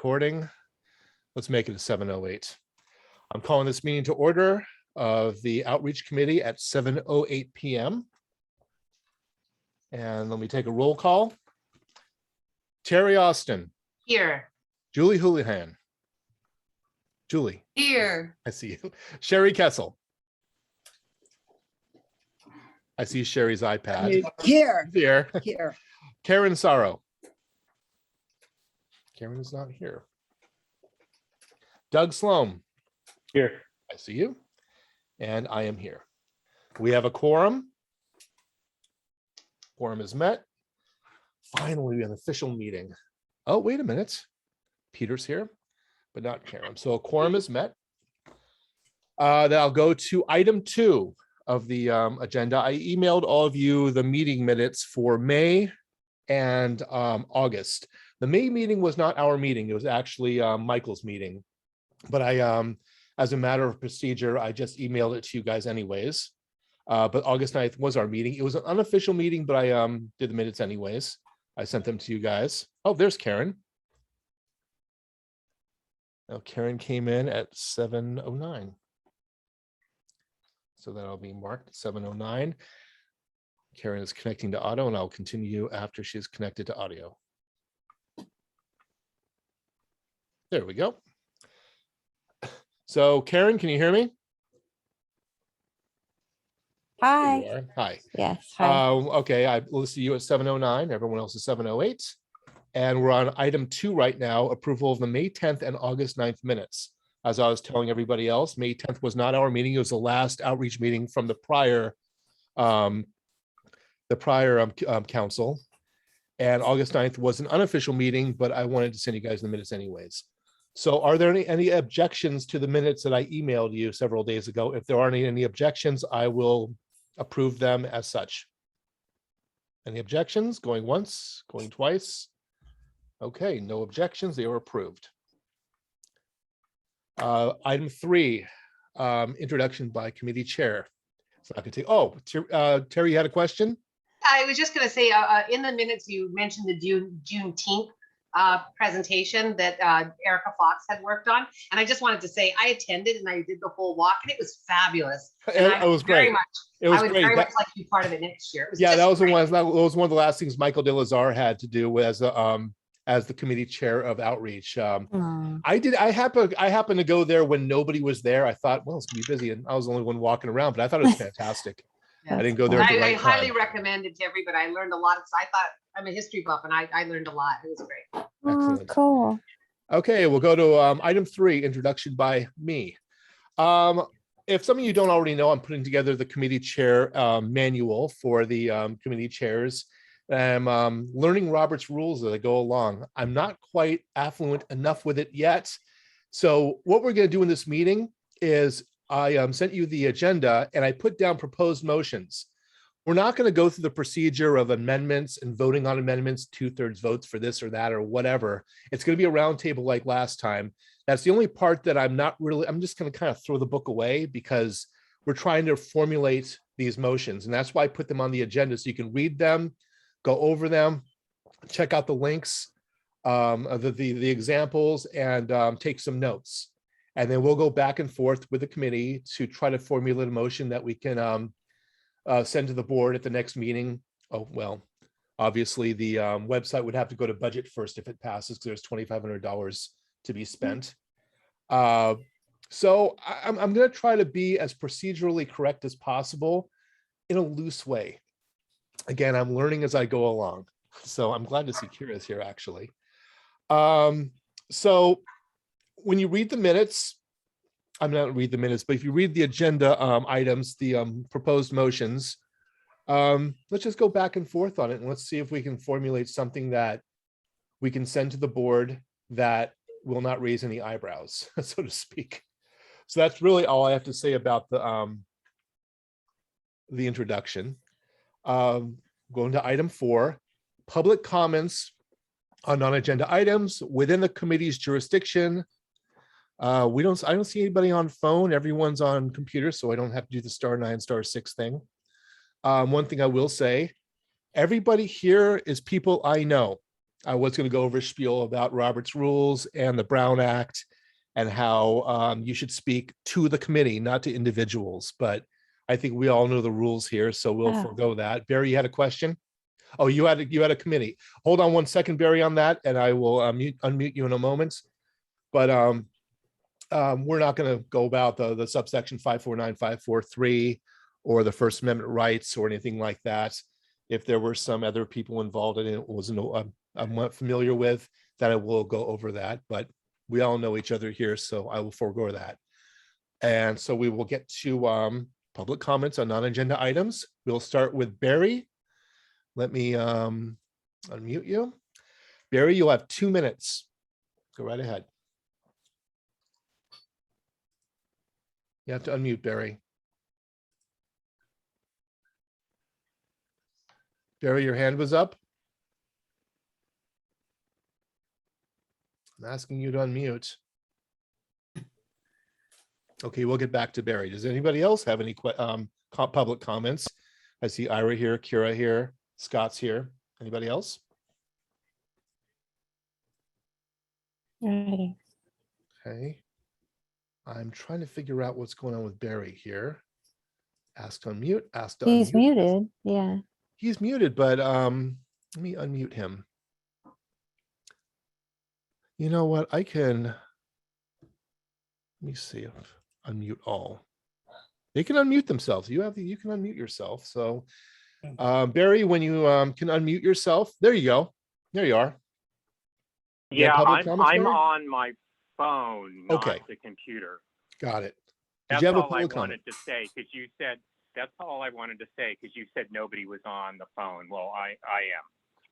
recording. Let's make it a 7:08. I'm calling this meeting to order of the Outreach Committee at 7:08 p.m. And let me take a roll call. Terry Austin. Here. Julie Houlihan. Julie. Here. I see you. Sherry Kessel. I see Sherry's iPad. Here. Here. Here. Karen Sorrow. Karen is not here. Doug Sloan. Here. I see you. And I am here. We have a quorum. Quorum is met. Finally, we have an official meeting. Oh, wait a minute. Peter's here, but not Karen. So a quorum is met. Then I'll go to item 2 of the agenda. I emailed all of you the meeting minutes for May and August. The May meeting was not our meeting. It was actually Michael's meeting. But I, as a matter of procedure, I just emailed it to you guys anyways. But August 9th was our meeting. It was an unofficial meeting, but I did the minutes anyways. I sent them to you guys. Oh, there's Karen. Now Karen came in at 7:09. So that'll be marked 7:09. Karen is connecting to audio, and I'll continue after she's connected to audio. There we go. So Karen, can you hear me? Hi. There you are. Hi. Yes. Hi. Okay, I listed you at 7:09. Everyone else is 7:08. And we're on item 2 right now, approval of the May 10th and August 9th minutes. As I was telling everybody else, May 10th was not our meeting. It was the last outreach meeting from the prior council. And August 9th was an unofficial meeting, but I wanted to send you guys the minutes anyways. So are there any objections to the minutes that I emailed you several days ago? If there aren't any objections, I will approve them as such. Any objections? Going once, going twice? Okay, no objections. They are approved. Item 3, introduction by committee chair. So I can take, oh, Terry, you had a question? I was just going to say, in the minutes, you mentioned the Juneteenth presentation that Erica Fox had worked on. And I just wanted to say I attended and I did the whole walk and it was fabulous. It was great. It was I would great. very much like to be part of it next year. Yeah, that was the one. That was one of the last things Michael De Lazar had to do as the committee chair of outreach. I happened to go there when nobody was there. I thought, well, it's gonna be busy, and I was the only one walking around, but I thought it was fantastic. Yes. I didn't go there at the I right highly time. recommend it to everybody. I learned a lot. So I thought, I'm a history buff, and I learned a lot. It was great. Oh, Excellent. cool. Okay, we'll go to item 3, introduction by me. If some of you don't already know, I'm putting together the committee chair manual for the committee chairs. I'm learning Robert's rules as I go along. I'm not quite affluent enough with it yet. So what we're going to do in this meeting is I sent you the agenda and I put down proposed motions. We're not going to go through the procedure of amendments and voting on amendments, 2/3 votes for this or that or whatever. It's going to be a round table like last time. That's the only part that I'm just going to kind of throw the book away because we're trying to formulate these motions. And that's why I put them on the agenda so you can read them, go over them, check out the links, the examples, and take some notes. And then we'll go back and forth with the committee to try to formulate a motion that we can send to the board at the next meeting. Oh, well, obviously the website would have to go to budget first if it passes because there's $2,500 to be spent. So I'm going to try to be as procedurally correct as possible in a loose way. Again, I'm learning as I go along. So I'm glad to see Kira's here actually. So when you read the minutes, I'm not read the minutes, but if you read the agenda items, the proposed motions, let's just go back and forth on it and let's see if we can formulate something that we can send to the board that will not raise any eyebrows, so to speak. So that's really all I have to say about the introduction. Going to item 4, public comments on non-agenda items within the committee's jurisdiction. I don't see anybody on phone. Everyone's on computer, so I don't have to do the *9, *6 thing. One thing I will say, everybody here is people I know. I was going to go over a spiel about Robert's rules and the Brown Act and how you should speak to the committee, not to individuals. But I think we all know the rules here, so we'll forego that. Barry, you had a question? Oh, you had a committee. Hold on one second, Barry, on that, and I will unmute you in a moment. But we're not going to go about the subsection 549, 543, or the First Amendment rights or anything like that. If there were some other people involved in it, I'm not familiar with, that I will go over that. But we all know each other here, so I will forego that. And so we will get to public comments on non-agenda items. We'll start with Barry. Let me unmute you. Barry, you'll have 2 minutes. Go right ahead. You have to unmute, Barry. Barry, your hand was up. I'm asking you to unmute. Okay, we'll get back to Barry. Does anybody else have any public comments? I see Ira here, Kira here, Scott's here. Anybody else? Alrighty. Okay. I'm trying to figure out what's going on with Barry here. Ask to unmute, ask to unmute. He's muted. Yeah. He's muted, but let me unmute him. You know what? Let me see if unmute all. They can unmute themselves. You can unmute yourself. So Barry, when you can unmute yourself, there you go. There you are. Yeah, I'm on my phone, not the computer. Got it. That's all I wanted to say, because you said nobody was on the phone. Well, I am.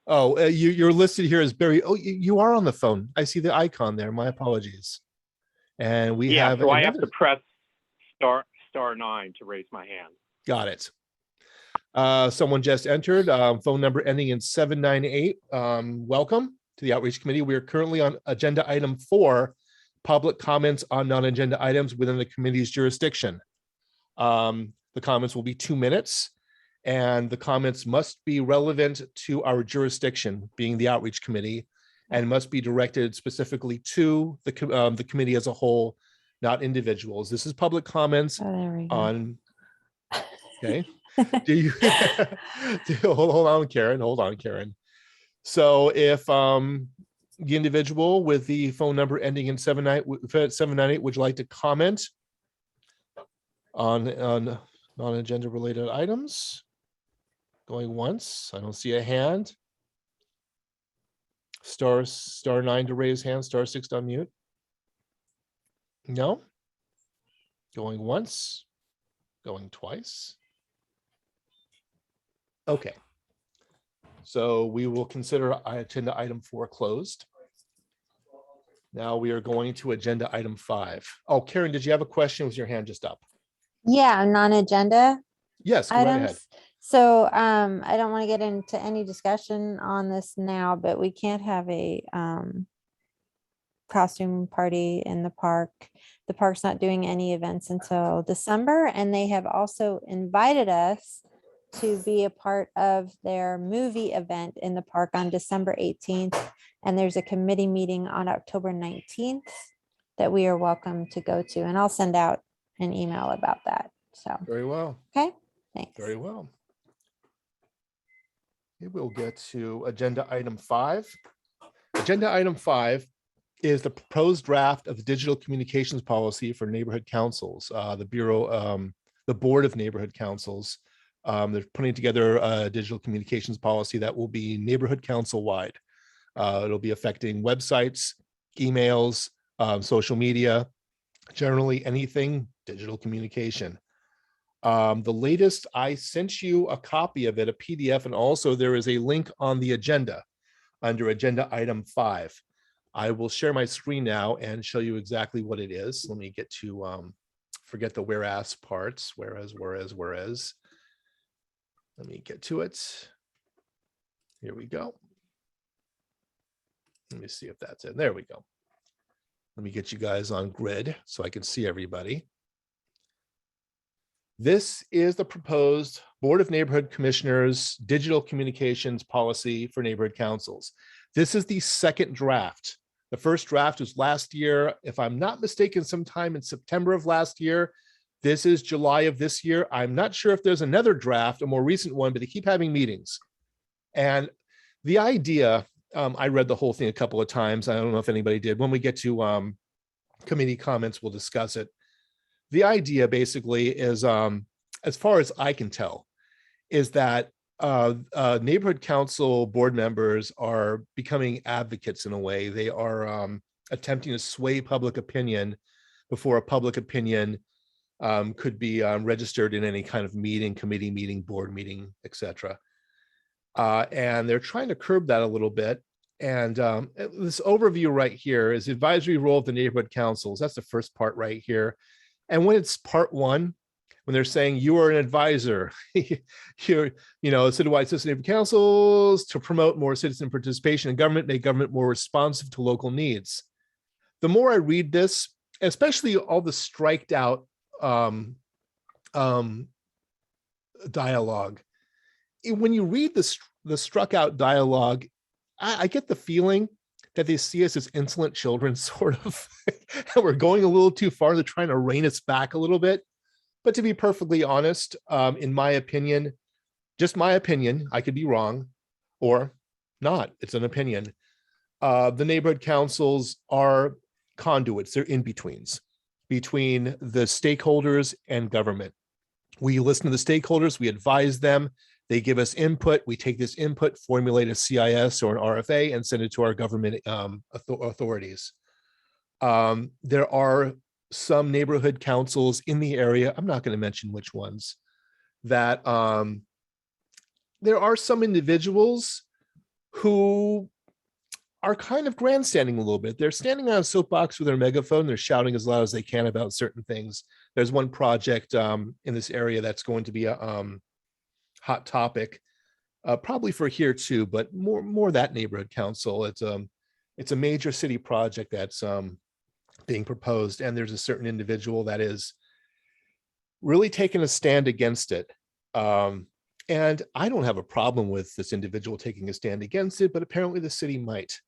Oh, you're listed here as Barry. Oh, you are on the phone. I see the icon there. My apologies. And we have. So I have to press *9 to raise my hand. Got it. Someone just entered. Phone number ending in 798. Welcome to the Outreach Committee. We are currently on agenda item 4, public comments on non-agenda items within the committee's jurisdiction. The comments will be 2 minutes, and the comments must be relevant to our jurisdiction, being the Outreach Committee, and must be directed specifically to the committee as a whole, not individuals. This is public comments on. Okay. Do you hold on, Karen? Hold on, Karen. So if the individual with the phone number ending in 798 would you like to comment on non-agenda related items? Going once. I don't see a hand. *9 to raise hand, *6 to unmute. No. Going once. Going twice. Okay. So we will consider agenda item 4 closed. Now we are going to agenda item 5. Oh, Karen, did you have a question? Was your hand just up? Yeah, non-agenda Yes, go right ahead. items. So I don't want to get into any discussion on this now, but we can't have a costume party in the park. The park's not doing any events until December, and they have also invited us to be a part of their movie event in the park on December 18th. And there's a committee meeting on October 19th that we are welcome to go to. And I'll send out an email about that. So Very well. okay, thanks. Very well. Okay, we'll get to agenda item 5. Agenda item 5 is the proposed draft of the digital communications policy for neighborhood councils. The Board of Neighborhood Councils. They're putting together a digital communications policy that will be neighborhood council wide. It'll be affecting websites, emails, social media, generally anything digital communication. The latest, I sent you a copy of it, a PDF, and also there is a link on the agenda under agenda item 5. I will share my screen now and show you exactly what it is. Let me get to, forget the whereas parts, whereas. Let me get to it. Here we go. Let me see if that's it. There we go. Let me get you guys on grid so I can see everybody. This is the proposed Board of Neighborhood Commissioners digital communications policy for neighborhood councils. This is the second draft. The first draft was last year. If I'm not mistaken, sometime in September of last year. This is July of this year. I'm not sure if there's another draft, a more recent one, but they keep having meetings. And the idea, I read the whole thing a couple of times. I don't know if anybody did. When we get to committee comments, we'll discuss it. The idea basically is, as far as I can tell, is that neighborhood council board members are becoming advocates in a way. They are attempting to sway public opinion before a public opinion could be registered in any kind of meeting, committee meeting, board meeting, etc. And they're trying to curb that a little bit. And this overview right here is the advisory role of the neighborhood councils. That's the first part right here. And when it's part one, when they're saying you are an advisor, you're, citywide citizen neighborhood councils to promote more citizen participation in government, make government more responsive to local needs. The more I read this, especially all the striked out dialogue, when you read the struck out dialogue, I get the feeling that they see us as insolent children, sort of, and we're going a little too far. They're trying to rein us back a little bit. But to be perfectly honest, in my opinion, just my opinion, I could be wrong or not. It's an opinion. The neighborhood councils are conduits. They're in-betweens between the stakeholders and government. We listen to the stakeholders, we advise them, they give us input, we take this input, formulate a CIS or an RFA and send it to our government authorities. There are some neighborhood councils in the area, I'm not going to mention which ones, that there are some individuals who are kind of grandstanding a little bit. They're standing on a soapbox with their megaphone, they're shouting as loud as they can about certain things. There's one project in this area that's going to be a hot topic, probably for here too, but more that neighborhood council. It's a major city project that's being proposed, and there's a certain individual that is really taking a stand against it. And I don't have a problem with this individual taking a stand against it, but apparently the city might,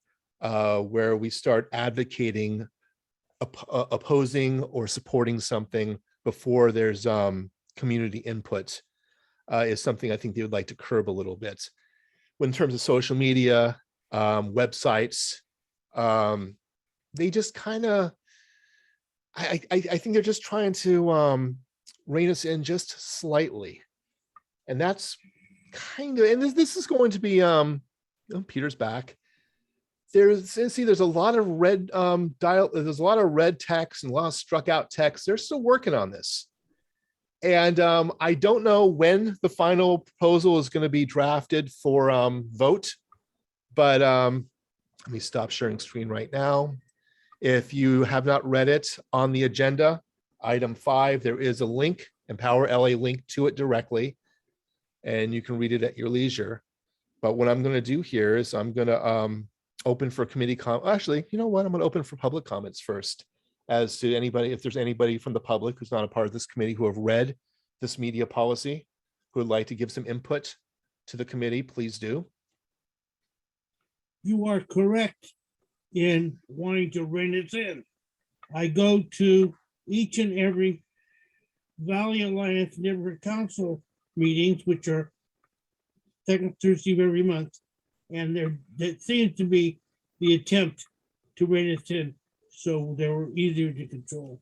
where we start advocating, opposing or supporting something before there's community input, is something I think they would like to curb a little bit. When in terms of social media, websites, they just kind of, I think they're just trying to rein us in just slightly. And that's kind of, and this is going to be, Peter's back. There's a lot of red there's a lot of red text and a lot of struck out text. They're still working on this. And I don't know when the final proposal is going to be drafted for vote, but let me stop sharing screen right now. If you have not read it, on the agenda, item 5, there is a link, Empower LA link to it directly, and you can read it at your leisure. But what I'm going to do here is I'm going to open for committee actually, you know what? I'm going to open for public comments first. As to anybody, if there's anybody from the public who's not a part of this committee who have read this media policy, who would like to give some input to the committee, please do. You are correct in wanting to rein it in. I go to each and every Valley Alliance Neighborhood Council meetings, which are second Thursday of every month, and that seems to be the attempt to rein it in so they were easier to control.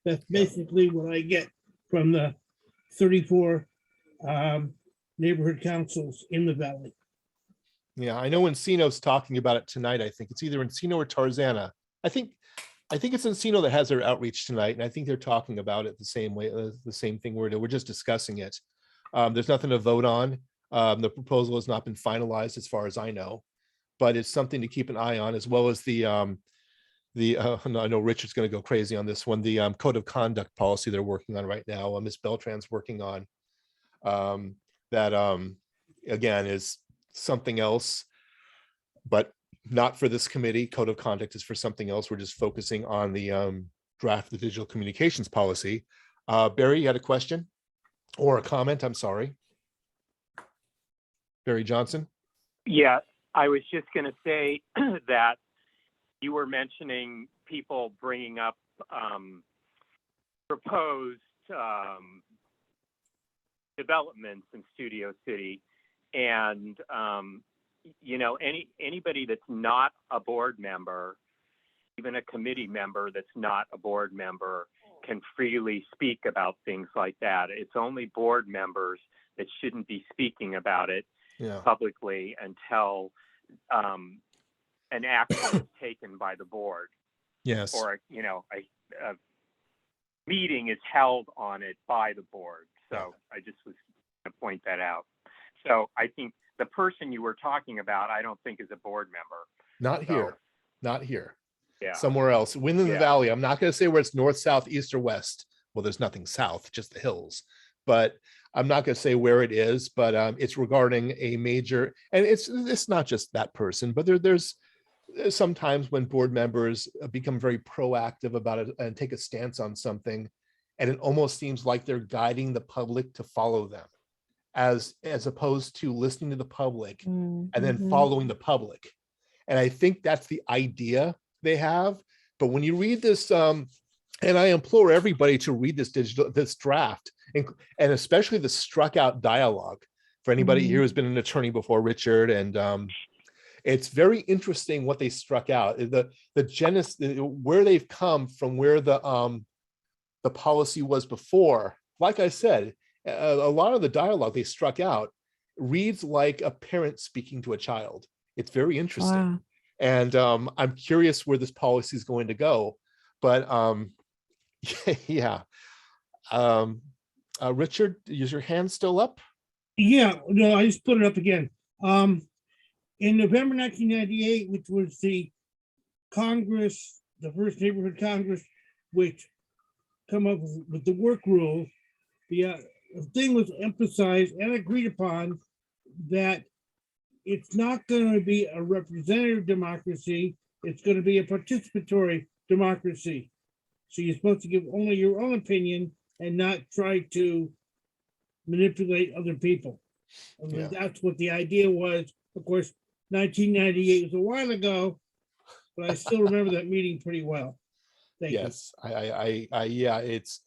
That's basically what I get from the 34 neighborhood councils in the valley. Yeah, I know Encino's talking about it tonight. I think it's either Encino or Tarzana. I think it's Encino that has their outreach tonight, and I think they're talking about it the same way, the same thing we're just discussing it. There's nothing to vote on. The proposal has not been finalized as far as I know, but it's something to keep an eye on, as well as the I know Richard's going to go crazy on this one, the code of conduct policy they're working on right now. Ms. Beltran's working on that again is something else, but not for this committee. Code of conduct is for something else. We're just focusing on the draft, the digital communications policy. Barry, you had a question or a comment? I'm sorry. Barry Johnson. Yeah, I was just going to say that you were mentioning people bringing up proposed developments in Studio City, and anybody that's not a board member, even a committee member that's not a board member, can freely speak about things like that. It's only board members that shouldn't be speaking about it publicly until an action is taken by the board. Yes. Or a meeting is held on it by the board. So I just was going to point that out. So I think the person you were talking about, I don't think is a board member. Not here. Not here. Yeah. Somewhere else. Within the valley. I'm not going to say where it's north, south, east, or west. Well, there's nothing south, just the hills. But I'm not going to say where it is, but it's regarding a major, and it's not just that person, but there's sometimes when board members become very proactive about it and take a stance on something, and it almost seems like they're guiding the public to follow them, as opposed to listening to the public and then following the public. And I think that's the idea they have. But when you read this, and I implore everybody to read this draft, and especially the struck out dialogue, for anybody here who's been an attorney before, Richard, and it's very interesting what they struck out, the genesis, where they've come from, where the policy was before. Like I said, a lot of the dialogue they struck out reads like a parent speaking to a child. It's very interesting. Wow. And I'm curious where this policy is going to go. But yeah. Richard, is your hand still up? Yeah, no, I just put it up again. In November 1998, which was the Congress, the first neighborhood Congress, which come up with the work rule, the thing was emphasized and agreed upon that it's not going to be a representative democracy, it's going to be a participatory democracy. So you're supposed to give only your own opinion and not try to manipulate other people. I mean, that's what the idea was. Of course, 1998 was a while ago, but I still remember that meeting pretty well. Thank you. Yeah, it's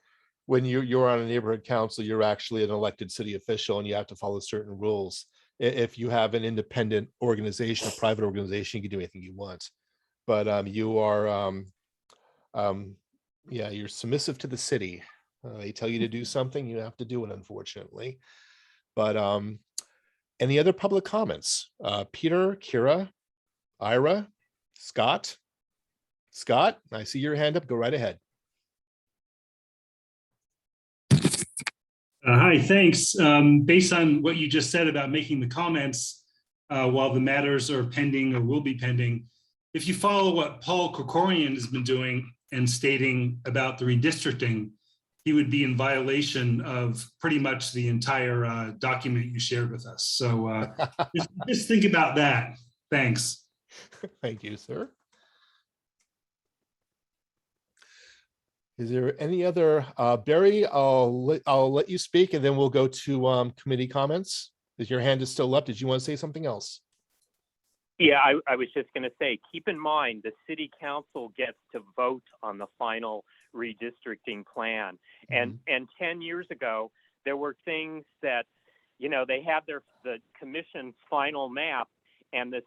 when you're on a neighborhood council, you're actually an elected city official and you have to follow certain rules. If you have an independent organization, a private organization, you can do anything you want. But you are, you're submissive to the city. They tell you to do something, you have to do it, unfortunately. But any other public comments? Peter, Kira, Ira, Scott? Scott, I see your hand up. Go right ahead. Hi, thanks. Based on what you just said about making the comments while the matters are pending or will be pending, if you follow what Paul Krikorian has been doing and stating about the redistricting, he would be in violation of pretty much the entire document you shared with us. So just think about that. Thanks. Thank you, sir. Is there any other, Barry, I'll let you speak and then we'll go to committee comments. Is your hand is still up? Did you want to say something else? Yeah, I was just going to say, keep in mind, the city council gets to vote on the final redistricting plan. And 10 years ago, there were things that, they had the commission's final map, and the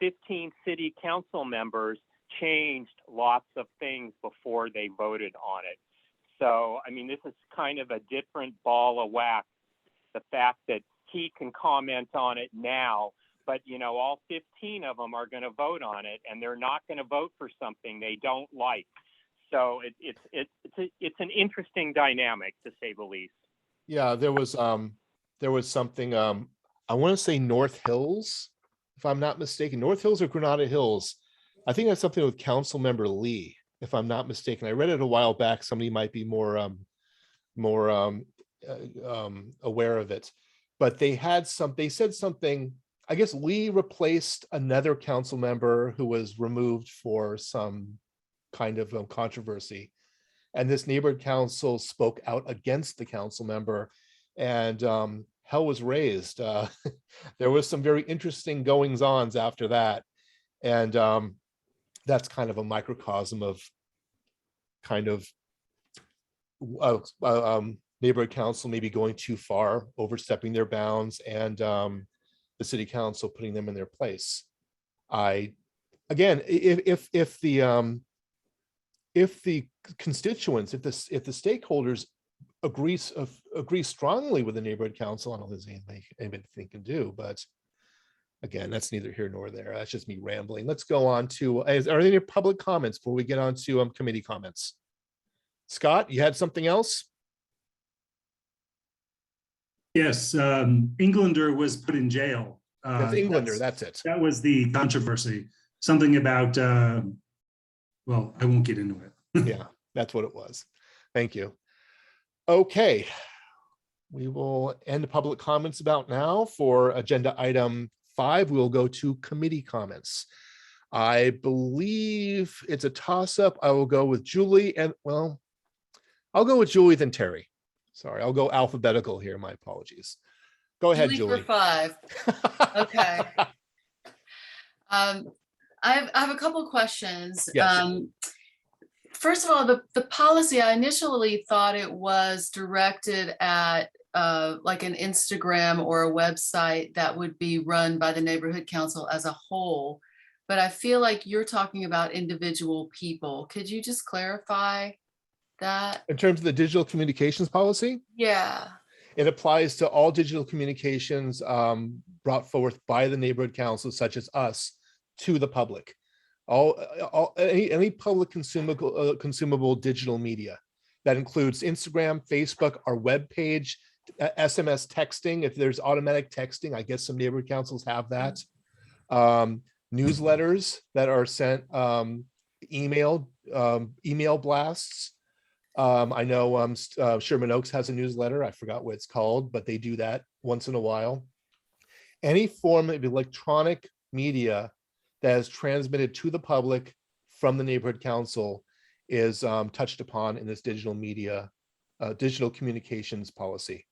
15 city council members changed lots of things before they voted on it. So, I mean, this is kind of a different ball of wax. The fact that he can comment on it now, but all 15 of them are going to vote on it, and they're not going to vote for something they don't like. So it's an interesting dynamic, to say the least. Yeah, there was something. I want to say North Hills, if I'm not mistaken, North Hills or Granada Hills. I think that's something with Council Member Lee, if I'm not mistaken. I read it a while back. Somebody might be more aware of it, but they said something. I guess Lee replaced another council member who was removed for some kind of controversy, and this neighborhood council spoke out against the council member and hell was raised. There was some very interesting goings ons after that. And that's kind of a microcosm of kind of neighborhood council maybe going too far, overstepping their bounds, and the city council putting them in their place. Again, if the constituents, if the stakeholders agree strongly with the neighborhood council, I don't think there's anything can do, but again, that's neither here nor there. That's just me rambling. Let's go on to, are there any public comments before we get on to committee comments? Scott, you had something else? Yes, Englander was put in jail. That's Englander, that's it. That was the controversy. Something about, well, I won't get into it. Yeah, that's what it was. Thank you. Okay, we will end public comments about now. For agenda item 5, we will go to committee comments. I believe it's a toss-up. I will go with Julie, and well, I'll go with Julie then Terry. Sorry, I'll go alphabetical here. My apologies. Go ahead, Julie. For 5. Okay. I have a couple questions. Yes. First of all, the policy, I initially thought it was directed at like an Instagram or a website that would be run by the neighborhood council as a whole, but I feel like you're talking about individual people. Could you just clarify that? In terms of the digital communications policy? Yeah. It applies to all digital communications brought forth by the neighborhood council, such as us, to the public. Any public consumable digital media. That includes Instagram, Facebook, our web page, SMS texting. If there's automatic texting, I guess some neighborhood councils have that. Newsletters that are sent, email blasts. I know Sherman Oaks has a newsletter. I forgot what it's called, but they do that once in a while. Any form of electronic media that is transmitted to the public from the neighborhood council is touched upon in this digital media, digital communications policy.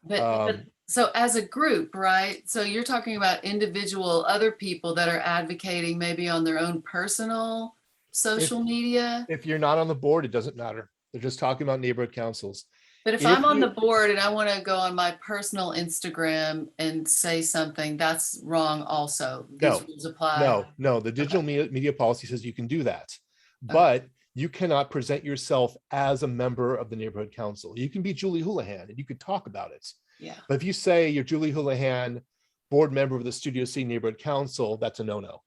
But so as a group, right? So you're talking about individual other people that are advocating maybe on their own personal social media. If you're not on the board, it doesn't matter. They're just talking about neighborhood councils. But if I'm on the board and I want to go on my personal Instagram and say something, that's wrong also. No, These rules apply. No, the digital media policy says you can do that, but you cannot present yourself as a member of the neighborhood council. You can be Julie Houlihan and you could talk about it. Yeah. But if you say you're Julie Houlihan, board member of the Studio C neighborhood council, that's a no-no.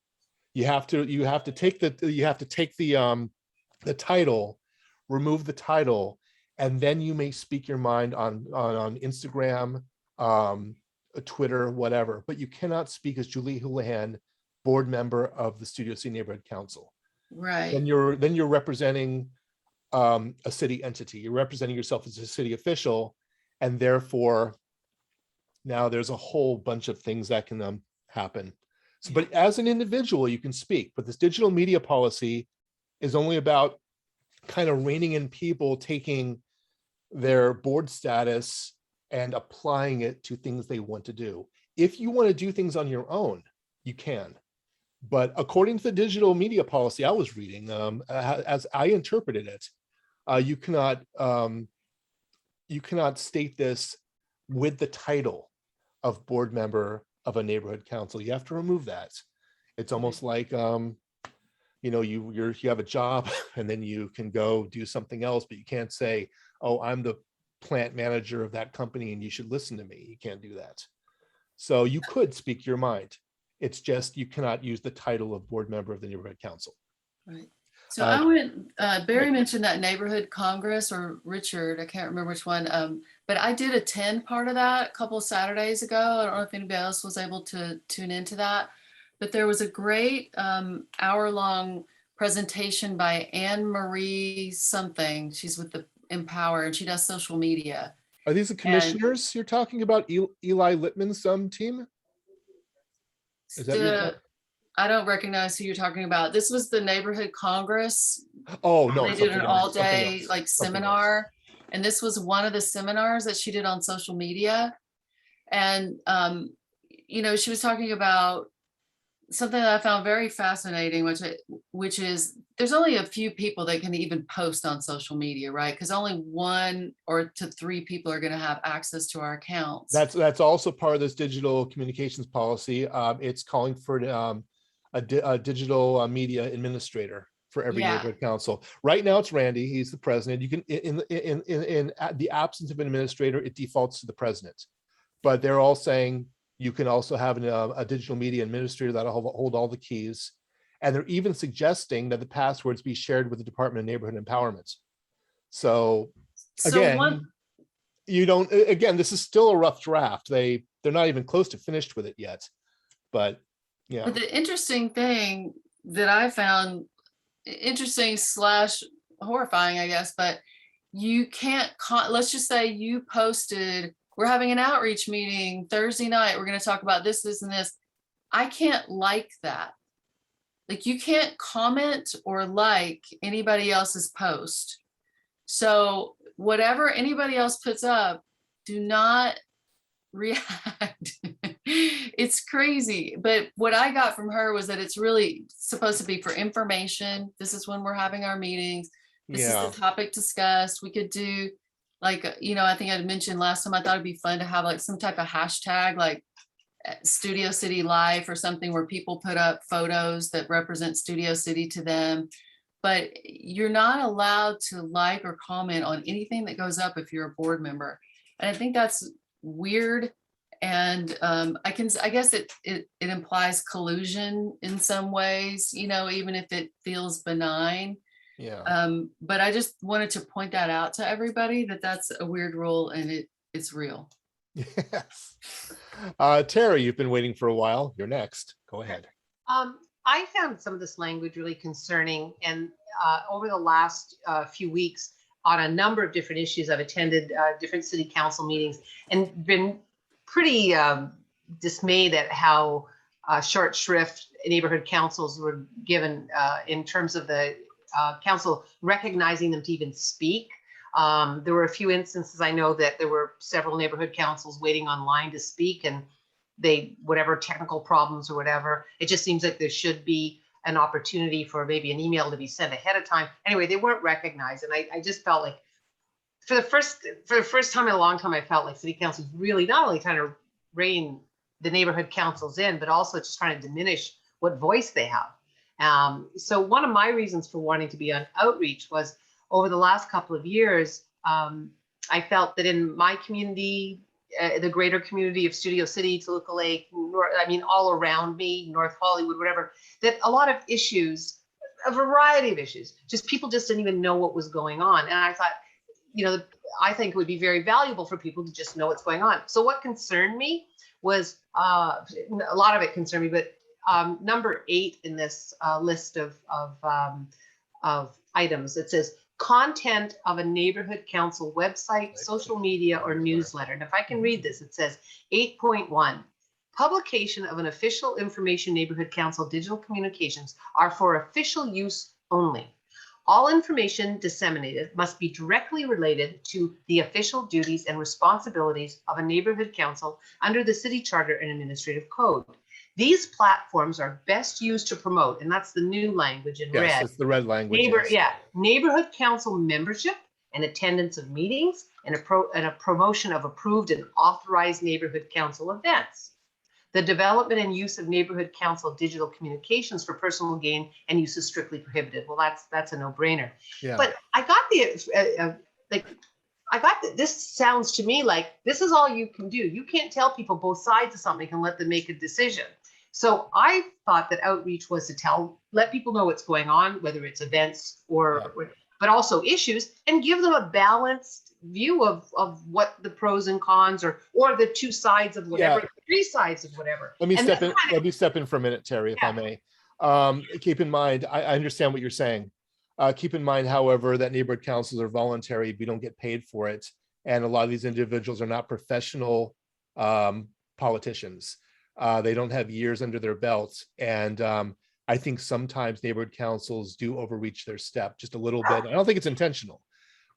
You have to take the title, remove the title, and then you may speak your mind on Instagram, Twitter, whatever, but you cannot speak as Julie Houlihan, board member of the Studio C neighborhood council. Right. Then you're representing a city entity. You're representing yourself as a city official, and therefore now there's a whole bunch of things that can happen. So, but as an individual, you can speak. But this digital media policy is only about kind of reining in people taking their board status and applying it to things they want to do. If you want to do things on your own, you can. But according to the digital media policy I was reading, as I interpreted it, you cannot state this with the title of board member of a neighborhood council. You have to remove that. It's almost like you have a job and then you can go do something else, but you can't say, oh, I'm the plant manager of that company and you should listen to me. You can't do that. So you could speak your mind. It's just you cannot use the title of board member of the neighborhood council. Right. So I went, Barry mentioned that neighborhood Congress, or Richard, I can't remember which one, but I did attend part of that a couple of Saturdays ago. I don't know if anybody else was able to tune into that, but there was a great hour-long presentation by Anne Marie something. She's with the Empower and she does social media. Are these the commissioners you're talking about? Eli Littman's team? Is that I don't recognize who you're talking about. This was the neighborhood Congress. Oh, no. They did an all-day like seminar. And this was one of the seminars that she did on social media. And, she was talking about something that I found very fascinating, which is there's only a few people that can even post on social media, right? Because only 1 or to 3 people are going to have access to our accounts. That's also part of this digital communications policy. It's calling for a digital media administrator for every Yeah. neighborhood council. Right now, it's Randy. He's the president. You can, in the absence of an administrator, it defaults to the president. But they're all saying you can also have a digital media administrator that'll hold all the keys. And they're even suggesting that the passwords be shared with the Department of Neighborhood Empowerment. So again, this is still a rough draft. They're not even close to finished with it yet. But yeah. But the interesting thing that I found interesting / horrifying, I guess, but you can't, let's just say you posted, we're having an outreach meeting Thursday night. We're going to talk about this, this, and this. I can't like that. Like, you can't comment or like anybody else's post. So whatever anybody else puts up, do not react. It's crazy. But what I got from her was that it's really supposed to be for information. This is when we're having our meetings. This is the topic discussed. We could do like, I think I'd mentioned last time, I thought it'd be fun to have like some type of hashtag, like Studio City Life or something, where people put up photos that represent Studio City to them. But you're not allowed to like or comment on anything that goes up if you're a board member. And I think that's weird. And I guess it implies collusion in some ways, even if it feels benign. Yeah. But I just wanted to point that out to everybody, that that's a weird rule and it's real. Yes. Terry, you've been waiting for a while. You're next. Go ahead. I found some of this language really concerning, and over the last few weeks on a number of different issues, I've attended different city council meetings and been pretty dismayed at how short shrift neighborhood councils were given in terms of the council recognizing them to even speak. There were a few instances, I know that there were several neighborhood councils waiting online to speak, and whatever technical problems or whatever, it just seems like there should be an opportunity for maybe an email to be sent ahead of time. Anyway, they weren't recognized. And I just felt like for the first time in a long time, I felt like city council is really not only trying to rein the neighborhood councils in, but also just trying to diminish what voice they have. So one of my reasons for wanting to be on outreach was over the last couple of years, I felt that in my community, the greater community of Studio City, Toluca Lake, all around me, North Hollywood, whatever, that a lot of issues, a variety of issues, just people just didn't even know what was going on. And I thought, I think it would be very valuable for people to just know what's going on. So what concerned me was, a lot of it concerned me, but number 8 in this list of items, it says content of a neighborhood council website, social media, or newsletter. And if I can read this, it says 8.1, publication of an official information neighborhood council digital communications are for official use only. All information disseminated must be directly related to the official duties and responsibilities of a neighborhood council under the city charter and administrative code. These platforms are best used to promote, and that's the new language in red. Yes, it's the red language. Neighborhood council membership and attendance of meetings and a promotion of approved and authorized neighborhood council events. The development and use of neighborhood council digital communications for personal gain and use is strictly prohibited. Well, that's a no-brainer. Yeah. But I got this sounds to me like this is all you can do. You can't tell people both sides of something and let them make a decision. So I thought that outreach was to let people know what's going on, whether it's events but also issues, and give them a balanced view of what the pros and cons or the two sides of whatever, 3 sides of whatever. Let me step in for a minute, Terry, if I may. Keep in mind, I understand what you're saying. Keep in mind, however, that neighborhood councils are voluntary. We don't get paid for it. And a lot of these individuals are not professional politicians. They don't have years under their belts. And I think sometimes neighborhood councils do overreach their step just a little bit. I don't think it's intentional.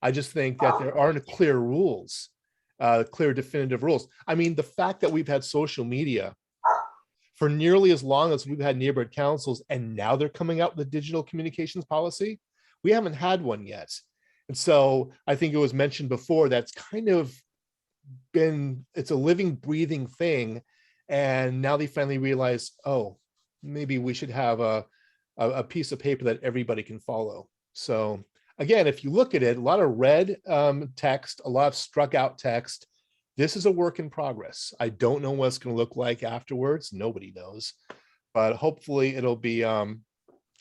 I just think that there aren't clear rules. clear definitive rules. I mean, the fact that we've had social media for nearly as long as we've had neighborhood councils, and now they're coming out with a digital communications policy. We haven't had one yet. And so I think it was mentioned before, that's kind of been, it's a living, breathing thing. And now they finally realize, oh, maybe we should have a piece of paper that everybody can follow. So again, if you look at it, a lot of red text, a lot of struck out text. This is a work in progress. I don't know what it's going to look like afterwards. Nobody knows, but hopefully it'll be,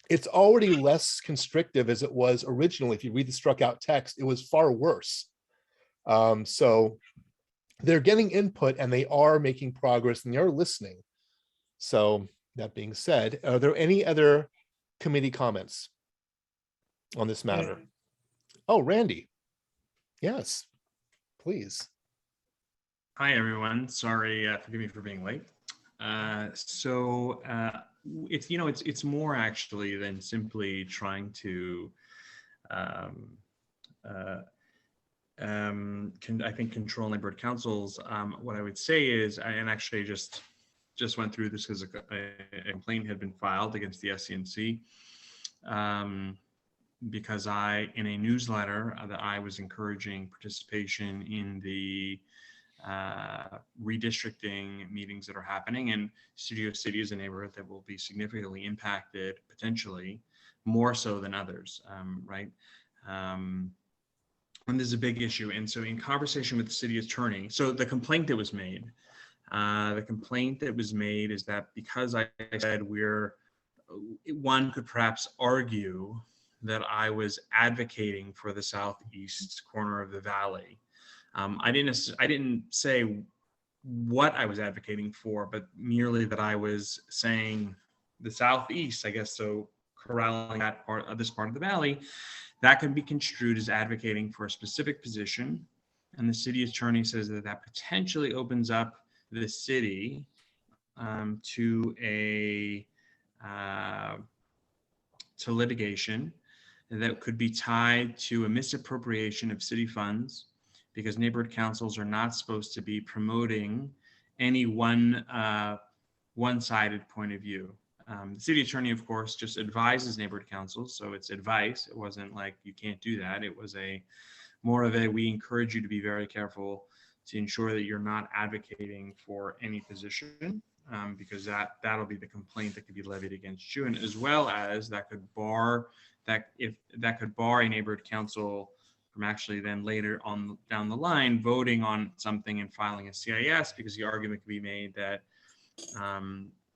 it's already less constrictive as it was originally. If you read the struck out text, it was far worse. So they're getting input and they are making progress and they are listening. So that being said, are there any other committee comments on this matter? Oh, Randy. Yes, please. Hi, everyone. Sorry, forgive me for being late. It's, you know, it's more actually than simply trying to, I think, control neighborhood councils. What I would say is, and actually just went through this because a complaint had been filed against the SCNC because in a newsletter that I was encouraging participation in the redistricting meetings that are happening, and Studio City is a neighborhood that will be significantly impacted, potentially more so than others, right? And there's a big issue. And so in conversation with the city attorney, so the complaint that was made is that because I said one could perhaps argue that I was advocating for the southeast corner of the valley. I didn't say what I was advocating for, but merely that I was saying the southeast, I guess, so corralling that part of this part of the valley, that can be construed as advocating for a specific position. And the city attorney says that that potentially opens up the city to litigation that could be tied to a misappropriation of city funds, because neighborhood councils are not supposed to be promoting any one-sided point of view. The city attorney, of course, just advises neighborhood councils, so it's advice. It wasn't like you can't do that. It was more of a, we encourage you to be very careful to ensure that you're not advocating for any position, because that'll be the complaint that could be levied against you, and as well as that could bar a neighborhood council from actually then later on down the line voting on something and filing a CIS, because the argument could be made that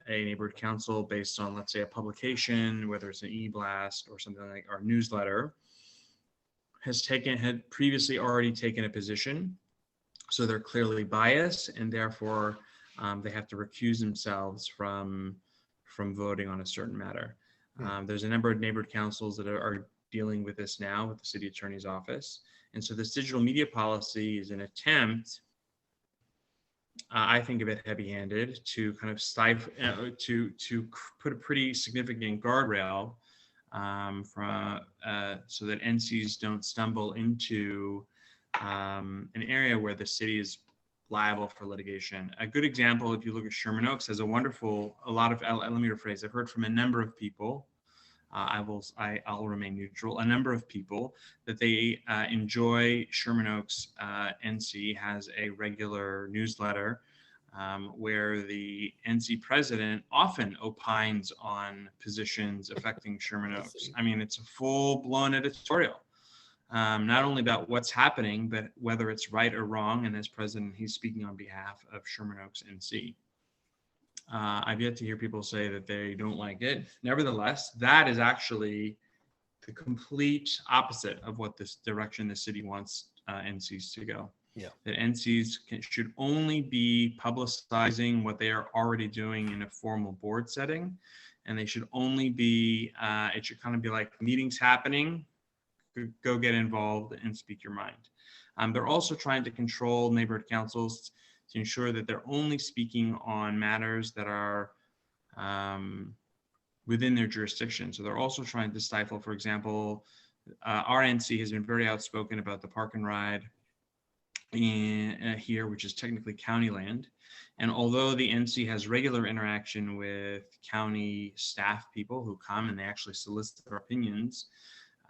a neighborhood council, based on, let's say, a publication, whether it's an e-blast or something like our newsletter, had previously already taken a position, so they're clearly biased, and therefore they have to recuse themselves from voting on a certain matter. There's a number of neighborhood councils that are dealing with this now with the city attorney's office. And so this digital media policy is an attempt, I think, a bit heavy-handed, to kind of stifle, to put a pretty significant guardrail so that NCs don't stumble into an area where the city is liable for litigation. A good example, if you look at Sherman Oaks, has let me rephrase, I've heard from a number of people, I'll remain neutral, a number of people that they enjoy Sherman Oaks. NC has a regular newsletter where the NC president often opines on positions affecting Sherman Oaks. I mean, it's a full-blown editorial, not only about what's happening, but whether it's right or wrong. And as president, he's speaking on behalf of Sherman Oaks NC. I've yet to hear people say that they don't like it. Nevertheless, that is actually the complete opposite of what this direction the city wants NCs to go. Yeah. That NCs should only be publicizing what they are already doing in a formal board setting, and they should only be, it should kind of be like meetings happening, go get involved and speak your mind. They're also trying to control neighborhood councils to ensure that they're only speaking on matters that are within their jurisdiction. So they're also trying to stifle, for example, our NC has been very outspoken about the park and ride here, which is technically county land. And although the NC has regular interaction with county staff people who come and they actually solicit their opinions,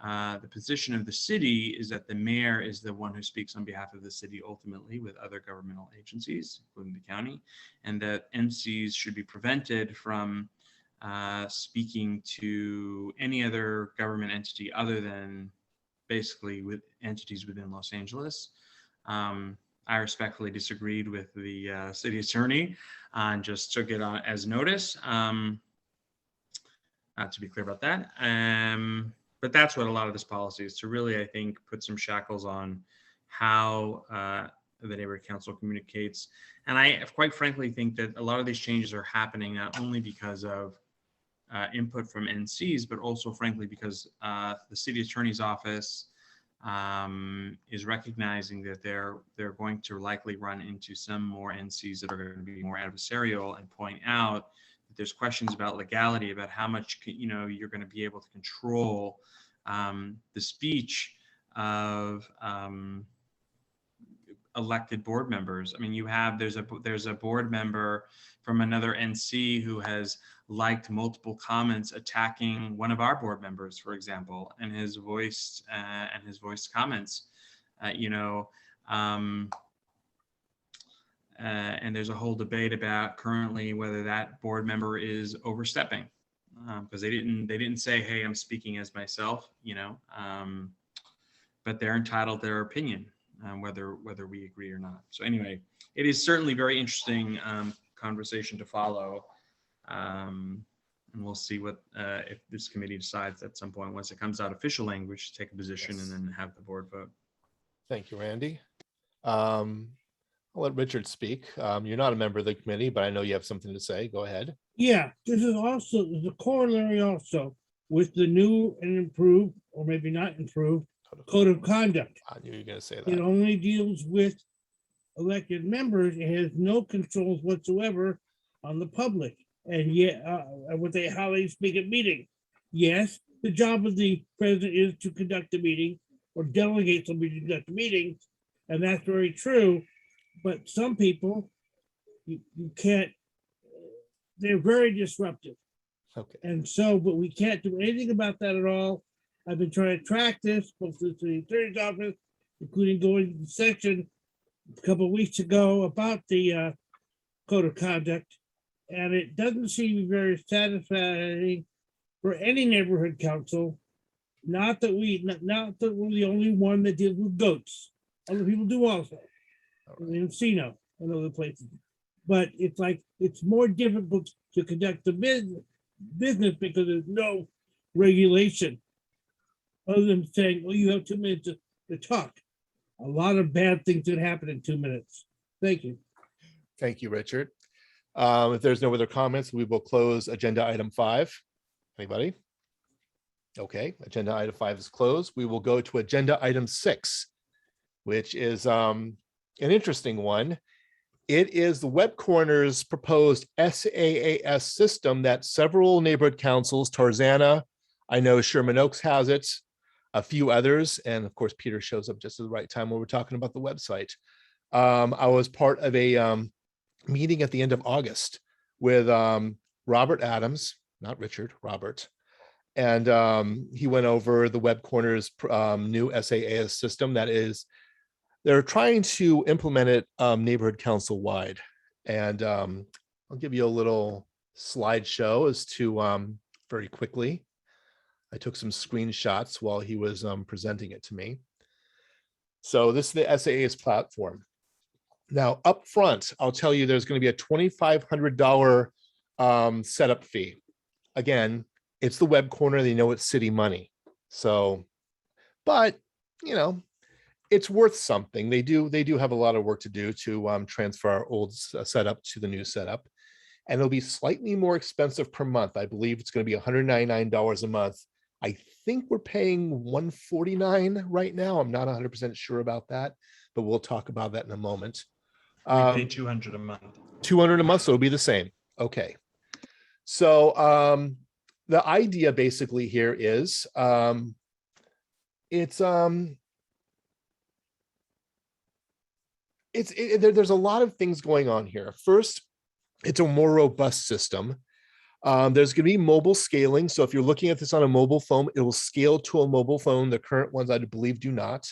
the position of the city is that the mayor is the one who speaks on behalf of the city ultimately with other governmental agencies, including the county, and that NCs should be prevented from speaking to any other government entity other than basically with entities within Los Angeles. I respectfully disagreed with the city attorney and just took it on as notice. To be clear about that. But that's what a lot of this policy is, to really, I think, put some shackles on how the neighborhood council communicates. And I quite frankly think that a lot of these changes are happening not only because of input from NCs, but also frankly because the city attorney's office is recognizing that they're going to likely run into some more NCs that are going to be more adversarial and point out that there's questions about legality, about how much you're going to be able to control the speech of elected board members. I mean, there's a board member from another NC who has liked multiple comments attacking one of our board members, for example, and his voiced comments, and there's a whole debate about currently whether that board member is overstepping, because they didn't say, hey, I'm speaking as myself, but they're entitled to their opinion, whether we agree or not. So anyway, it is certainly very interesting conversation to follow. And we'll see what if this committee decides at some point, once it comes out official language, to take a position. Yes. And then have the board vote. Thank you, Randy. I'll let Richard speak. You're not a member of the committee, but I know you have something to say. Go ahead. Yeah, this is also the corollary also with the new and improved, or maybe not improved, code of conduct. I knew you were going to say It that. only deals with elected members. It has no controls whatsoever on the public. And yet, how they speak at meeting. Yes, the job of the president is to conduct the meeting or delegate somebody to conduct the meeting, and that's very true. But some people, you can't. They're very disruptive. Okay. And so, but we can't do anything about that at all. I've been trying to track this, both to the attorney's office, including going to the section a couple of weeks ago about the code of conduct. And it doesn't seem to be very satisfying for any neighborhood council. Not that we're the only one that deals with goats. Other people do also. In Encino and other places. But it's like, it's more difficult to conduct the business because there's no regulation. Other than saying, well, you have 2 minutes to talk. A lot of bad things that happen in 2 minutes. Thank you. Thank you, Richard. If there's no other comments, we will close agenda item 5. Anybody? Okay, agenda item 5 is closed. We will go to agenda item 6, which is an interesting one. It is the Web Corner's proposed SaaS system that several neighborhood councils, Tarzana, I know Sherman Oaks has it, a few others, and of course, Peter shows up just at the right time when we're talking about the website. I was part of a meeting at the end of August with Robert Adams, not Richard, Robert. And he went over the Web Corner's new SaaS system that is, they're trying to implement it neighborhood council wide. And I'll give you a little slideshow as to very quickly. I took some screenshots while he was presenting it to me. So this is the SaaS platform. Now, up front, I'll tell you there's going to be a $2,500 setup fee. Again, it's the Web Corner. They know it's city money. So, but, it's worth something. They do have a lot of work to do to transfer our old setup to the new setup. And it'll be slightly more expensive per month. I believe it's going to be $199 a month. I think we're paying $149 right now. I'm not 100% sure about that, but we'll talk about that in a moment. We pay $200 a month. $200 a month, so it'll be the same. Okay. So the idea basically here is it's there's a lot of things going on here. First, it's a more robust system. There's going to be mobile scaling. So if you're looking at this on a mobile phone, it will scale to a mobile phone. The current ones, I believe, do not.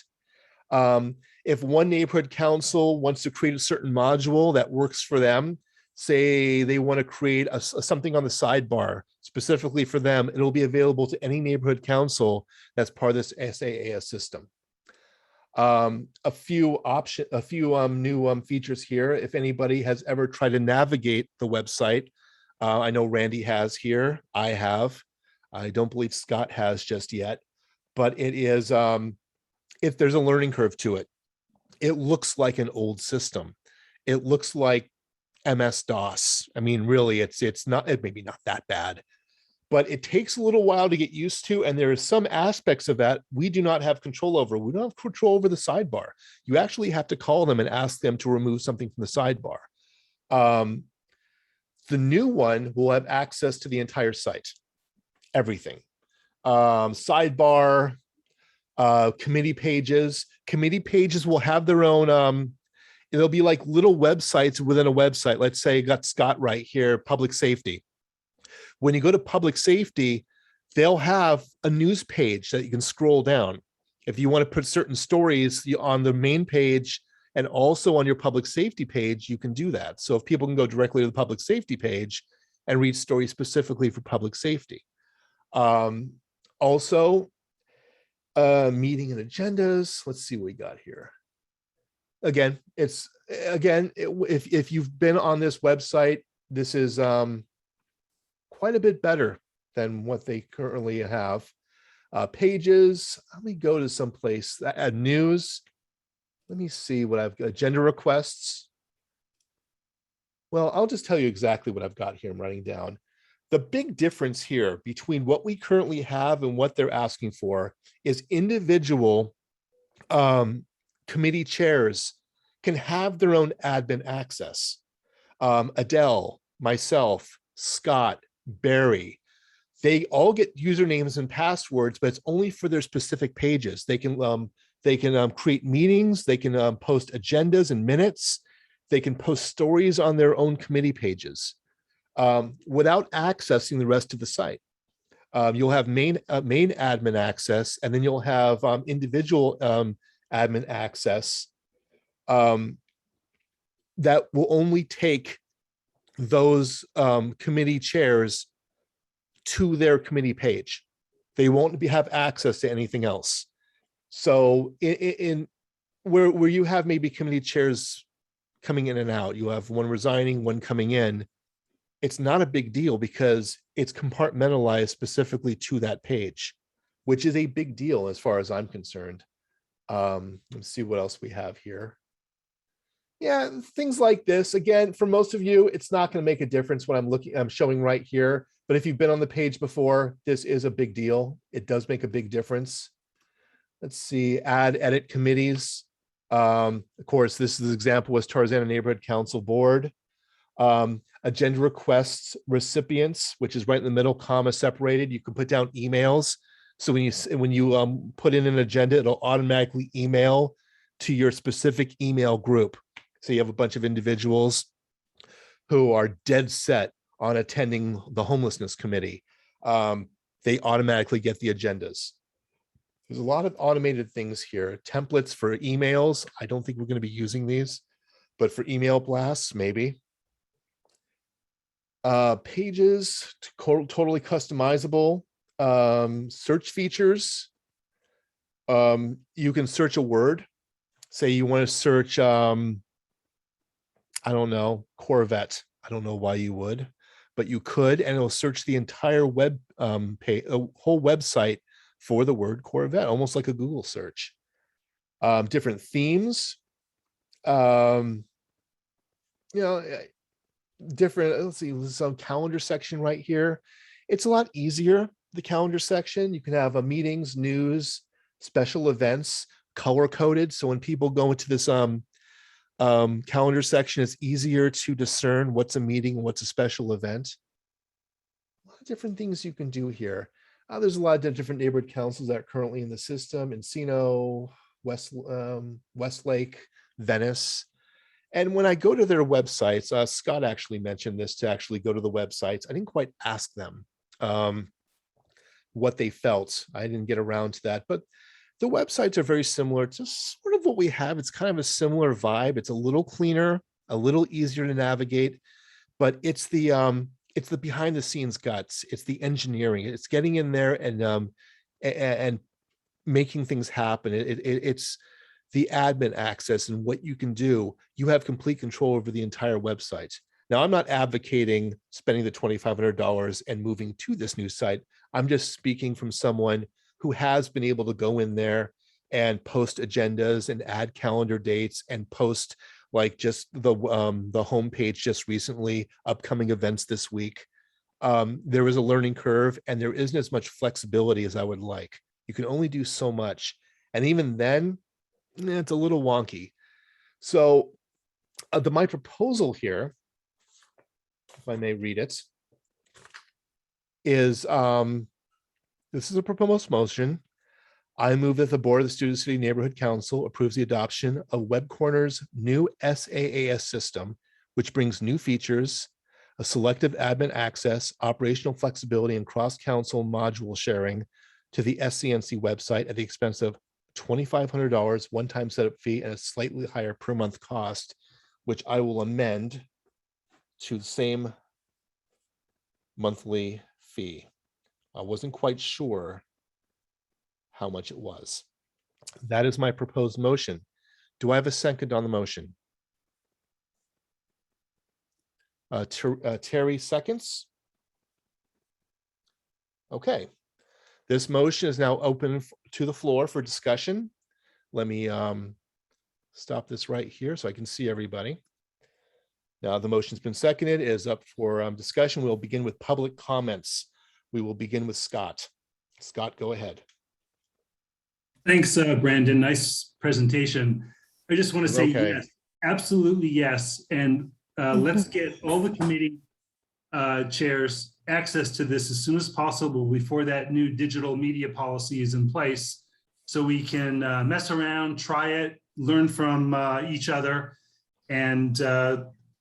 If one neighborhood council wants to create a certain module that works for them, say they want to create something on the sidebar specifically for them, it'll be available to any neighborhood council that's part of this SaaS system. A few new features here. If anybody has ever tried to navigate the website, I know Randy has here. I have. I don't believe Scott has just yet, but it is. If there's a learning curve to it, it looks like an old system. It looks like MS-DOS. I mean, really, it's not. It maybe not that bad, but it takes a little while to get used to. And there are some aspects of that we do not have control over. We don't have control over the sidebar. You actually have to call them and ask them to remove something from the sidebar. The new one will have access to the entire site, everything. Sidebar, committee pages. Committee pages will have their own, it'll be like little websites within a website. Let's say I got Scott right here, public safety. When you go to public safety, they'll have a news page that you can scroll down. If you want to put certain stories on the main page and also on your public safety page, you can do that. So if people can go directly to the public safety page and read stories specifically for public safety. Also, meeting and agendas. Let's see what we got here. Again, if you've been on this website, this is quite a bit better than what they currently have. Pages. Let me go to some place. News. Let me see what I've got. Agenda requests. Well, I'll just tell you exactly what I've got here. I'm writing down. The big difference here between what we currently have and what they're asking for is individual committee chairs can have their own admin access. Adele, myself, Scott, Barry, they all get usernames and passwords, but it's only for their specific pages. They can create meetings, they can post agendas and minutes, they can post stories on their own committee pages without accessing the rest of the site. You'll have main admin access, and then you'll have individual admin access that will only take those committee chairs to their committee page. They won't have access to anything else. So in where you have maybe committee chairs coming in and out, you have one resigning, one coming in, it's not a big deal because it's compartmentalized specifically to that page, which is a big deal as far as I'm concerned. Let's see what else we have here. Yeah, things like this. Again, for most of you, it's not going to make a difference when I'm showing right here. But if you've been on the page before, this is a big deal. It does make a big difference. Let's see, add, edit committees. Of course, this is the example was Tarzana Neighborhood Council Board. Agenda requests recipients, which is right in the middle, comma separated. You can put down emails. So when you put in an agenda, it'll automatically email to your specific email group. So you have a bunch of individuals who are dead set on attending the homelessness committee. They automatically get the agendas. There's a lot of automated things here. Templates for emails. I don't think we're going to be using these, but for email blasts, maybe. Pages, totally customizable. Search features. You can search a word. Say you want to search, I don't know, Corvette. I don't know why you would, but you could, and it'll search the entire web page, a whole website for the word Corvette, almost like a Google search. Different themes. Different, let's see, there's some calendar section right here. It's a lot easier, the calendar section. You can have meetings, news, special events, color coded. So when people go into this calendar section, it's easier to discern what's a meeting and what's a special event. A lot of different things you can do here. There's a lot of different neighborhood councils that are currently in the system: Encino, Westlake, Venice. And when I go to their websites, Scott actually mentioned this, to actually go to the websites. I didn't quite ask them what they felt. I didn't get around to that, but the websites are very similar to sort of what we have. It's kind of a similar vibe. It's a little cleaner, a little easier to navigate, but it's the behind the scenes guts. It's the engineering. It's getting in there and making things happen. It's the admin access and what you can do. You have complete control over the entire website. Now, I'm not advocating spending the $2,500 and moving to this new site. I'm just speaking from someone who has been able to go in there and post agendas and add calendar dates and post like just the homepage just recently, upcoming events this week. There is a learning curve and there isn't as much flexibility as I would like. You can only do so much. And even then, it's a little wonky. So my proposal here, if I may read it, is this is a proposed motion. I move that the Board of the Studio City Neighborhood Council approves the adoption of Web Corner's new SaaS system, which brings new features, a selective admin access, operational flexibility, and cross-council module sharing to the SCNC website at the expense of $2,500 one-time setup fee and a slightly higher per month cost, which I will amend to the same monthly fee. I wasn't quite sure how much it was. That is my proposed motion. Do I have a second on the motion? Terry seconds. Okay. This motion is now open to the floor for discussion. Let me stop this right here so I can see everybody. Now the motion's been seconded, it is up for discussion. We'll begin with public comments. We will begin with Scott. Scott, go ahead. Thanks, Brandon. Nice presentation. I just want to say Okay. yes, absolutely yes. And let's get all the committee chairs access to this as soon as possible before that new digital media policy is in place, so we can mess around, try it, learn from each other. And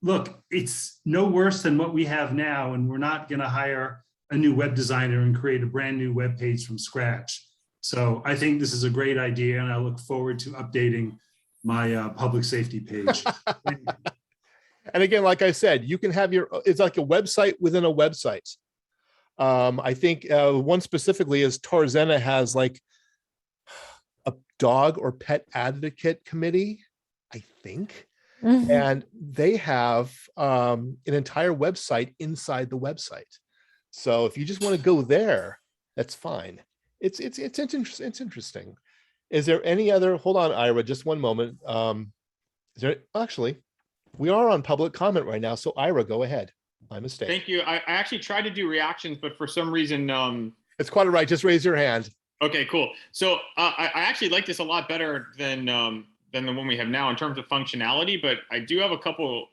look, it's no worse than what we have now, and we're not going to hire a new web designer and create a brand new web page from scratch. So I think this is a great idea, and I look forward to updating my public safety page. And again, like I said, you can have it's like a website within a website. I think one specifically is Tarzana has like a dog or pet advocate committee, I think. Mhm. And they have an entire website inside the website. So if you just want to go there, that's fine. It's interesting. Is there any other? Hold on, Ira, just one moment. Is there actually? We are on public comment right now, so Ira, go ahead. My mistake. Thank you. I actually tried to do reactions, but for some reason, It's quite all right. Just raise your hand. okay, cool. So I actually like this a lot better than the one we have now in terms of functionality, but I do have a couple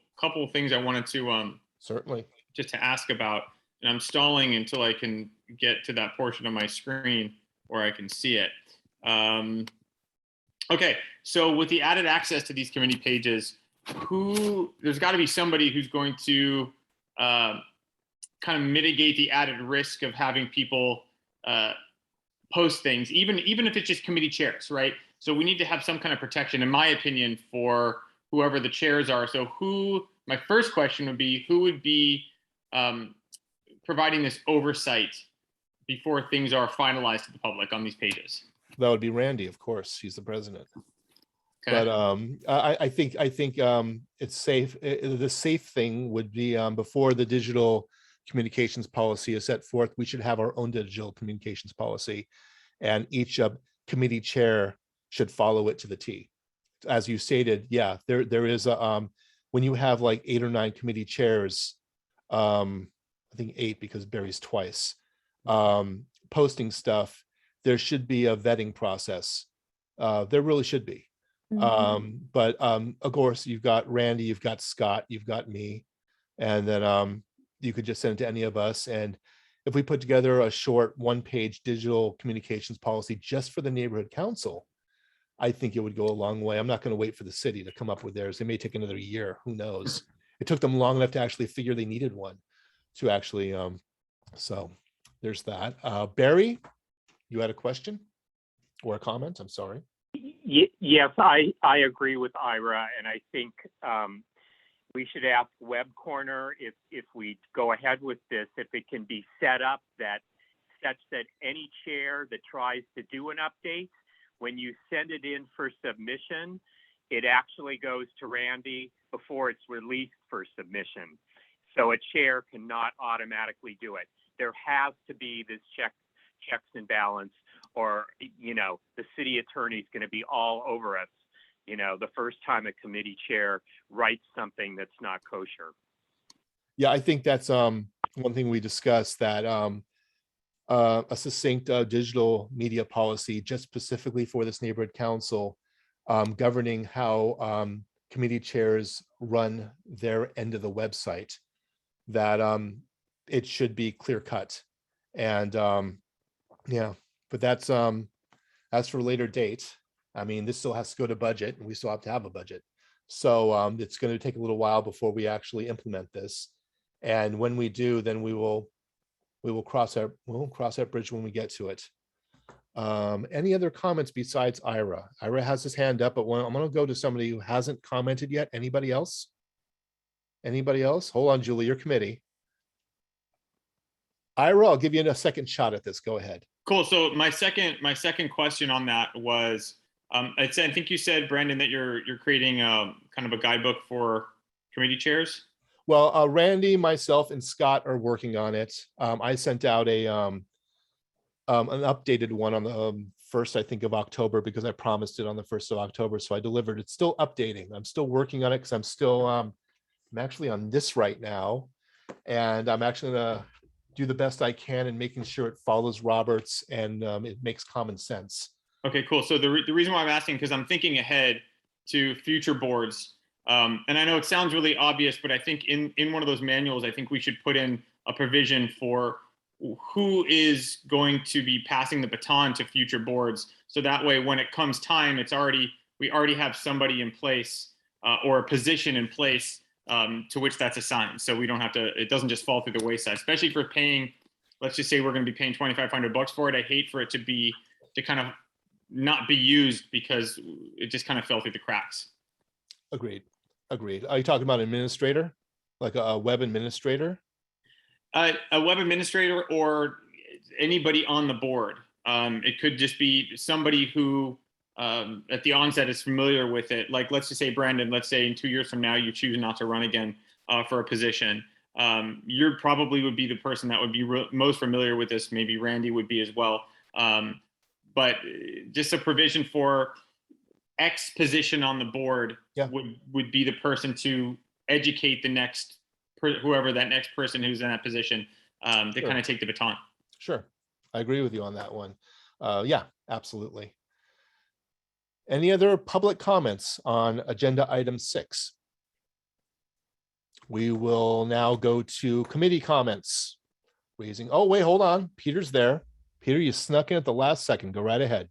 things I wanted to Certainly. just to ask about, and I'm stalling until I can get to that portion of my screen where I can see it. Okay, so with the added access to these committee pages, there's got to be somebody who's going to kind of mitigate the added risk of having people post things, even if it's just committee chairs, right? So we need to have some kind of protection, in my opinion, for whoever the chairs are. So my first question would be, who would be providing this oversight before things are finalized to the public on these pages? That would be Randy, of course. He's the president. Okay. But I think it's safe. The safe thing would be before the digital communications policy is set forth, we should have our own digital communications policy, and each committee chair should follow it to the T. As you stated, yeah, there is a when you have like 8 or 9 committee chairs, I think 8 because Barry's twice, posting stuff, there should be a vetting process. There really should be. But of course, you've got Randy, you've got Scott, you've got me, and then you could just send it to any of us. And if we put together a short 1-page digital communications policy just for the neighborhood council, I think it would go a long way. I'm not going to wait for the city to come up with theirs. They may take another year. Who knows? It took them long enough to actually figure they needed one to actually, so there's that. Barry, you had a question or a comment? I'm sorry. Yes, I agree with Ira, and I think we should ask Web Corner if we go ahead with this, if it can be set up that such that any chair that tries to do an update, when you send it in for submission, it actually goes to Randy before it's released for submission. So a chair cannot automatically do it. There has to be this checks and balance, or, you know, the city attorney's going to be all over us, you know, the first time a committee chair writes something that's not kosher. Yeah, I think that's one thing we discussed, that a succinct digital media policy just specifically for this neighborhood council, governing how committee chairs run their end of the website, that it should be clear cut. And yeah, but that's for a later date. I mean, this still has to go to budget, and we still have to have a budget. So it's going to take a little while before we actually implement this. And when we do, then we will cross that bridge when we get to it. Any other comments besides Ira? Ira has his hand up, but I'm going to go to somebody who hasn't commented yet. Anybody else? Anybody else? Hold on, Julie, your committee. Ira, I'll give you a second shot at this. Go ahead. Cool. So my second question on that was, I think you said, Brandon, that you're creating kind of a guidebook for committee chairs. Well, Randy, myself, and Scott are working on it. I sent out an updated one on the 1st, I think, of October, because I promised it on the 1st of October. So I delivered. It's still updating. I'm still working on it because I'm still I'm actually on this right now, and I'm actually gonna do the best I can in making sure it follows Roberts and it makes common sense. Okay, cool. So the reason why I'm asking, because I'm thinking ahead to future boards. And I know it sounds really obvious, but I think in one of those manuals, I think we should put in a provision for who is going to be passing the baton to future boards. So that way, when it comes time, we already have somebody in place or a position in place to which that's assigned. So we don't have to, it doesn't just fall through the wayside, especially if we're paying, let's just say we're going to be paying $2,500 for it. I hate for it to kind of not be used because it just kind of fell through the cracks. Agreed. Are you talking about administrator, like a web administrator? A web administrator or anybody on the board. It could just be somebody who at the onset is familiar with it. Like, let's just say, Brandon, let's say in 2 years from now, you choose not to run again for a position. You probably would be the person that would be most familiar with this. Maybe Randy would be as well. But just a provision for X position on the board would be the person to educate the next, whoever that next person who's in that position, to kind of take the baton. Sure. I agree with you on that one. Yeah, absolutely. Any other public comments on agenda item 6? We will now go to committee comments. Oh, wait, hold on. Peter's there. Peter, you snuck in at the last second. Go right ahead.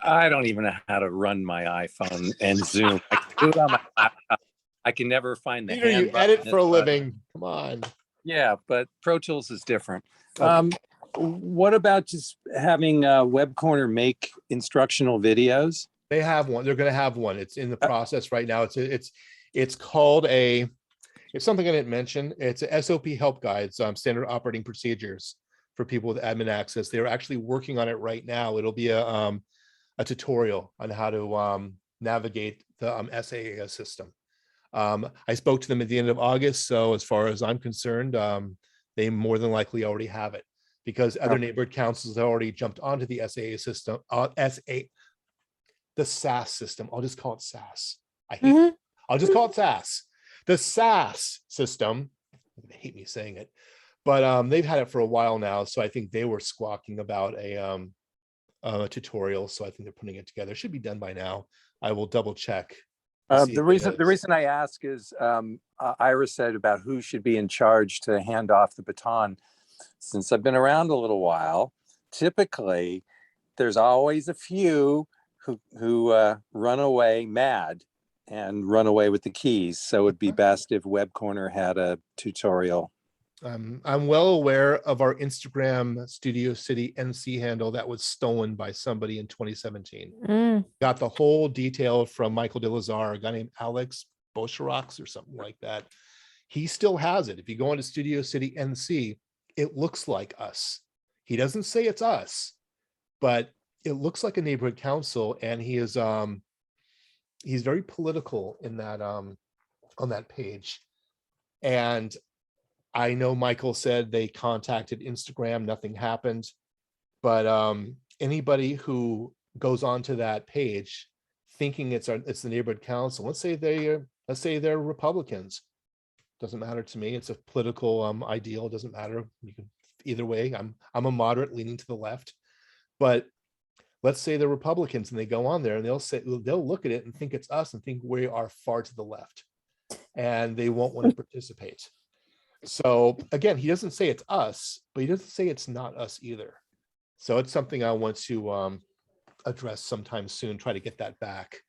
I don't even know how to run my iPhone and Zoom. I can do it on my laptop. I can never find the Peter, you edit for a living. Come on. Yeah, but Pro Tools is different. Okay. What about just having Web Corner make instructional videos? They have one. They're going to have one. It's in the process right now. It's called it's something I didn't mention. It's a SOP help guides, standard operating procedures for people with admin access. They're actually working on it right now. It'll be a tutorial on how to navigate the SAAS system. I spoke to them at the end of August. So as far as I'm concerned, they more than likely already have it, because other neighborhood councils have already jumped onto the SAA system, the SAS system. I'll just call it SAS. I'll just call it SAS. The SAS system, they hate me saying it, but they've had it for a while now. So I think they were squawking about a tutorial. So I think they're putting it together. It should be done by now. I will double check. The reason I ask is Ira said about who should be in charge to hand off the baton. Since I've been around a little while, typically there's always a few who run away mad and run away with the keys. So it'd be best if Web Corner had a tutorial. I'm well aware of our Instagram Studio City NC handle that was stolen by somebody in 2017. Got the whole detail from Michael De Lazar, a guy named Alex Bosharox or something like that. He still has it. If you go into Studio City NC, it looks like us. He doesn't say it's us, but it looks like a neighborhood council, and he is he's very political in that on that page. And I know Michael said they contacted Instagram, nothing happened, but anybody who goes onto that page thinking it's the neighborhood council, let's say they're Republicans, doesn't matter to me. It's a political ideal, doesn't matter. You can either way. I'm a moderate leaning to the left, but let's say they're Republicans and they go on there and they'll look at it and think it's us and think we are far to the left, and they won't want to participate. So again, he doesn't say it's us, but he doesn't say it's not us either. So it's something I want to address sometime soon, try to get that back.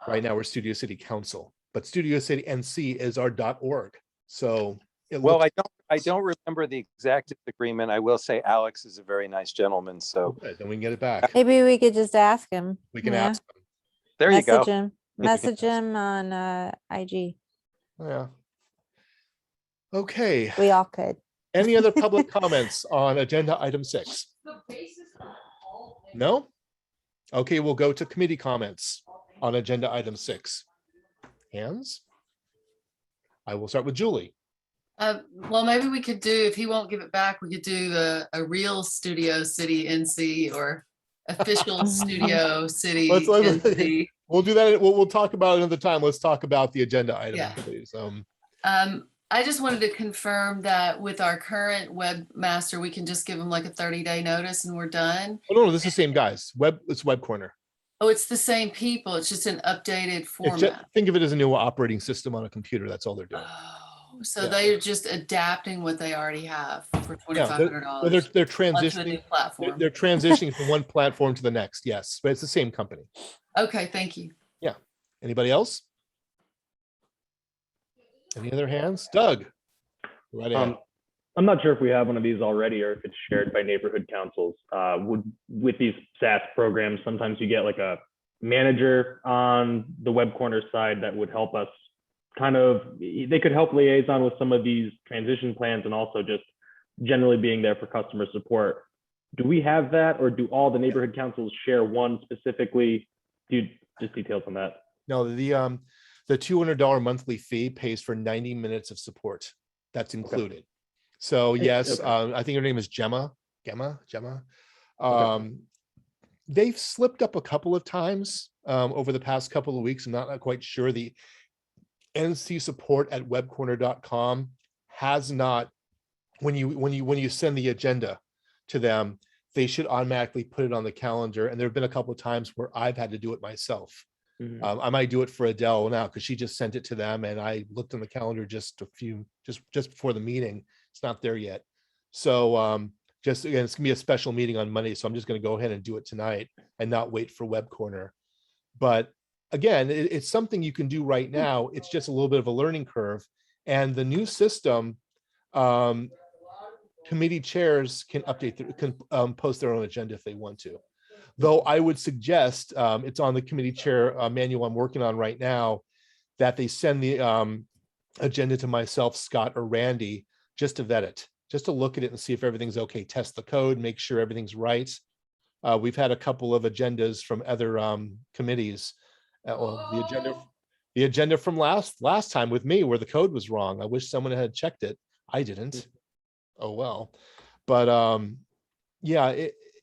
Right now we're Studio City Council, but Studio City NC is our .org. So I don't remember the exact agreement. I will say Alex is a very nice gentleman. So then we can get it back. Maybe we could just ask him. We can ask him. There you go. Message him on IG. Yeah. Okay. We all could. Any other public comments on agenda item 6? No? Okay, we'll go to committee comments on agenda item 6. Hands? I will start with Julie. Well, maybe we could do, if he won't give it back, we could do a real Studio City NC or official Studio City NC. We'll do that. We'll talk about it another time. Let's talk about the agenda item, please. I just wanted to confirm that with our current webmaster, we can just give them like a 30-day notice and we're done. Oh, no, this is the same guys. It's Web Corner. Oh, it's the same people. It's just an updated format. Think of it as a new operating system on a computer. That's all they're doing. Oh, so they're just adapting what they already have for $2,500. They're transitioning. They're transitioning from one platform to the next. Yes, but it's the same company. Okay, thank you. Yeah. Anybody else? Any other hands? Doug. Right ahead. I'm not sure if we have one of these already or if it's shared by neighborhood councils. With these SaaS programs, sometimes you get like a manager on the Web Corner side that would help us they could help liaison with some of these transition plans and also just generally being there for customer support. Do we have that, or do all the neighborhood councils share one specifically? Just details on that. No, the $200 monthly fee pays for 90 minutes of support. That's included. Okay. So yes, okay. I think her name is Gemma. Okay. They've slipped up a couple of times over the past couple of weeks. I'm not quite sure. The NC support at webcorner.com has not, when you send the agenda to them, they should automatically put it on the calendar. And there have been a couple of times where I've had to do it myself. Mm-hmm. I might do it for Adele now because she just sent it to them, and I looked on the calendar just before the meeting. It's not there yet. So just again, it's gonna be a special meeting on Monday, so I'm just gonna go ahead and do it tonight and not wait for Web Corner. But again, it's something you can do right now. It's just a little bit of a learning curve, and the new system, committee chairs can post their own agenda if they want to. Though I would suggest, it's on the committee chair manual I'm working on right now, that they send the agenda to myself, Scott, or Randy, just to vet it, just to look at it and see if everything's okay, test the code, make sure everything's right. We've had a couple of agendas from other committees. The agenda from last time with me where the code was wrong. I wish someone had checked it. I didn't. Oh well. But yeah,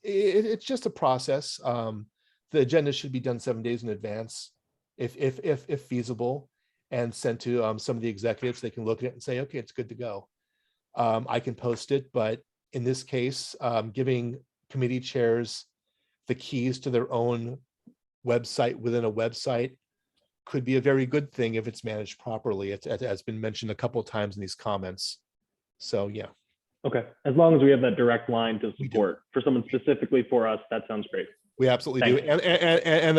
it's just a process. The agenda should be done 7 days in advance, if feasible, and sent to some of the executives. They can look at it and say, okay, it's good to go. I can post it, but in this case, giving committee chairs the keys to their own website within a website could be a very good thing if it's managed properly. It has been mentioned a couple of times in these comments. So yeah. Okay, as long as we have that direct line to support for someone specifically for us, that sounds great. We absolutely do. Thanks.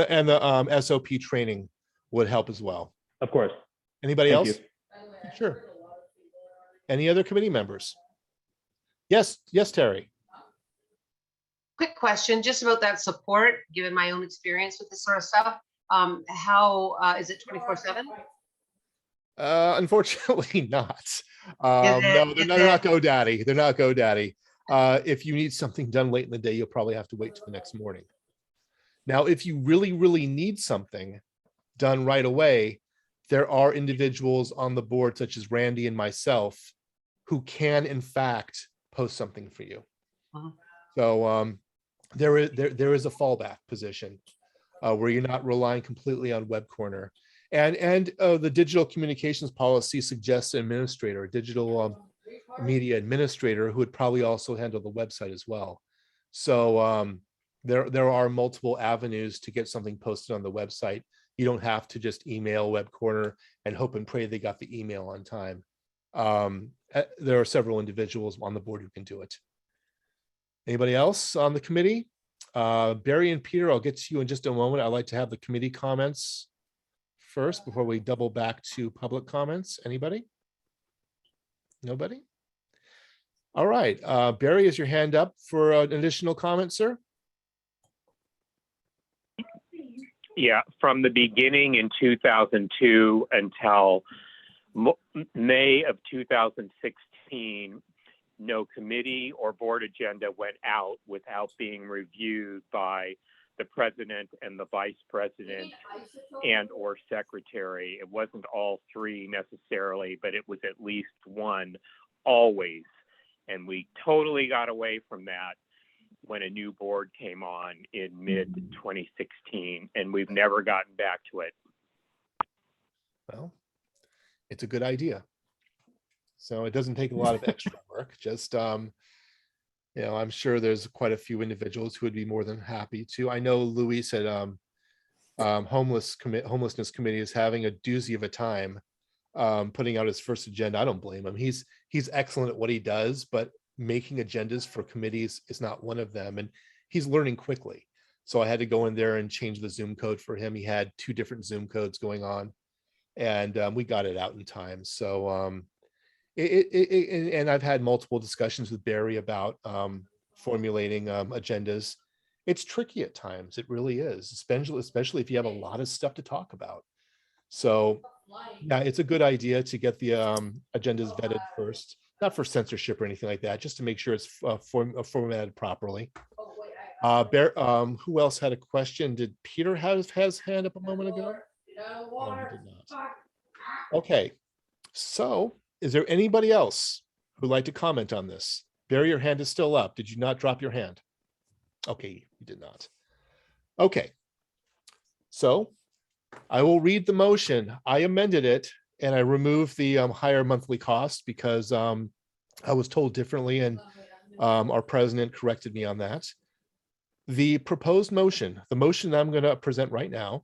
And the SOP training would help as well. Of course. Anybody Thank else? you. Sure. Any other committee members? Yes, Terry. Quick question, just about that support, given my own experience with this sort of stuff. How is it 24/7? Unfortunately not. Is No, it- they're is not it- GoDaddy. They're not GoDaddy. If you need something done late in the day, you'll probably have to wait till the next morning. Now, if you really, really need something done right away, there are individuals on the board, such as Randy and myself, who can in fact post something for you. Uh-huh. So there is a fallback position where you're not relying completely on Web Corner. And the digital communications policy suggests an administrator, a digital media administrator, who would probably also handle the website as well. So there are multiple avenues to get something posted on the website. You don't have to just email Web Corner and hope and pray they got the email on time. There are several individuals on the board who can do it. Anybody else on the committee? Barry and Peter, I'll get to you in just a moment. I'd like to have the committee comments first before we double back to public comments. Anybody? Nobody? All right. Barry, is your hand up for an additional comment, sir? Yeah, from the beginning in 2002 until May of 2016, no committee or board agenda went out without being reviewed by the president and the vice president and or secretary. It wasn't all three necessarily, but it was at least one always. And we totally got away from that when a new board came on in mid 2016, and we've never gotten back to it. Well, it's a good idea. So it doesn't take a lot of extra work. Just, I'm sure there's quite a few individuals who would be more than happy to. I know Luis at Homelessness Committee is having a doozy of a time putting out his first agenda. I don't blame him. He's excellent at what he does, but making agendas for committees is not one of them. And he's learning quickly. So I had to go in there and change the Zoom code for him. He had 2 different Zoom codes going on, and we got it out in time. So and I've had multiple discussions with Barry about formulating agendas. It's tricky at times. It really is, especially if you have a lot of stuff to talk about. So yeah, it's a good idea to get the agendas vetted first, not for censorship or anything like that, just to make sure it's formatted properly. Who else had a question? Did Peter have his hand up a moment ago? No, he did not. Okay, so is there anybody else who'd like to comment on this? Barry, your hand is still up. Did you not drop your hand? Okay, you did not. Okay, so I will read the motion. I amended it and I removed the higher monthly cost because I was told differently, and our president corrected me on that. The proposed motion, the motion that I'm going to present right now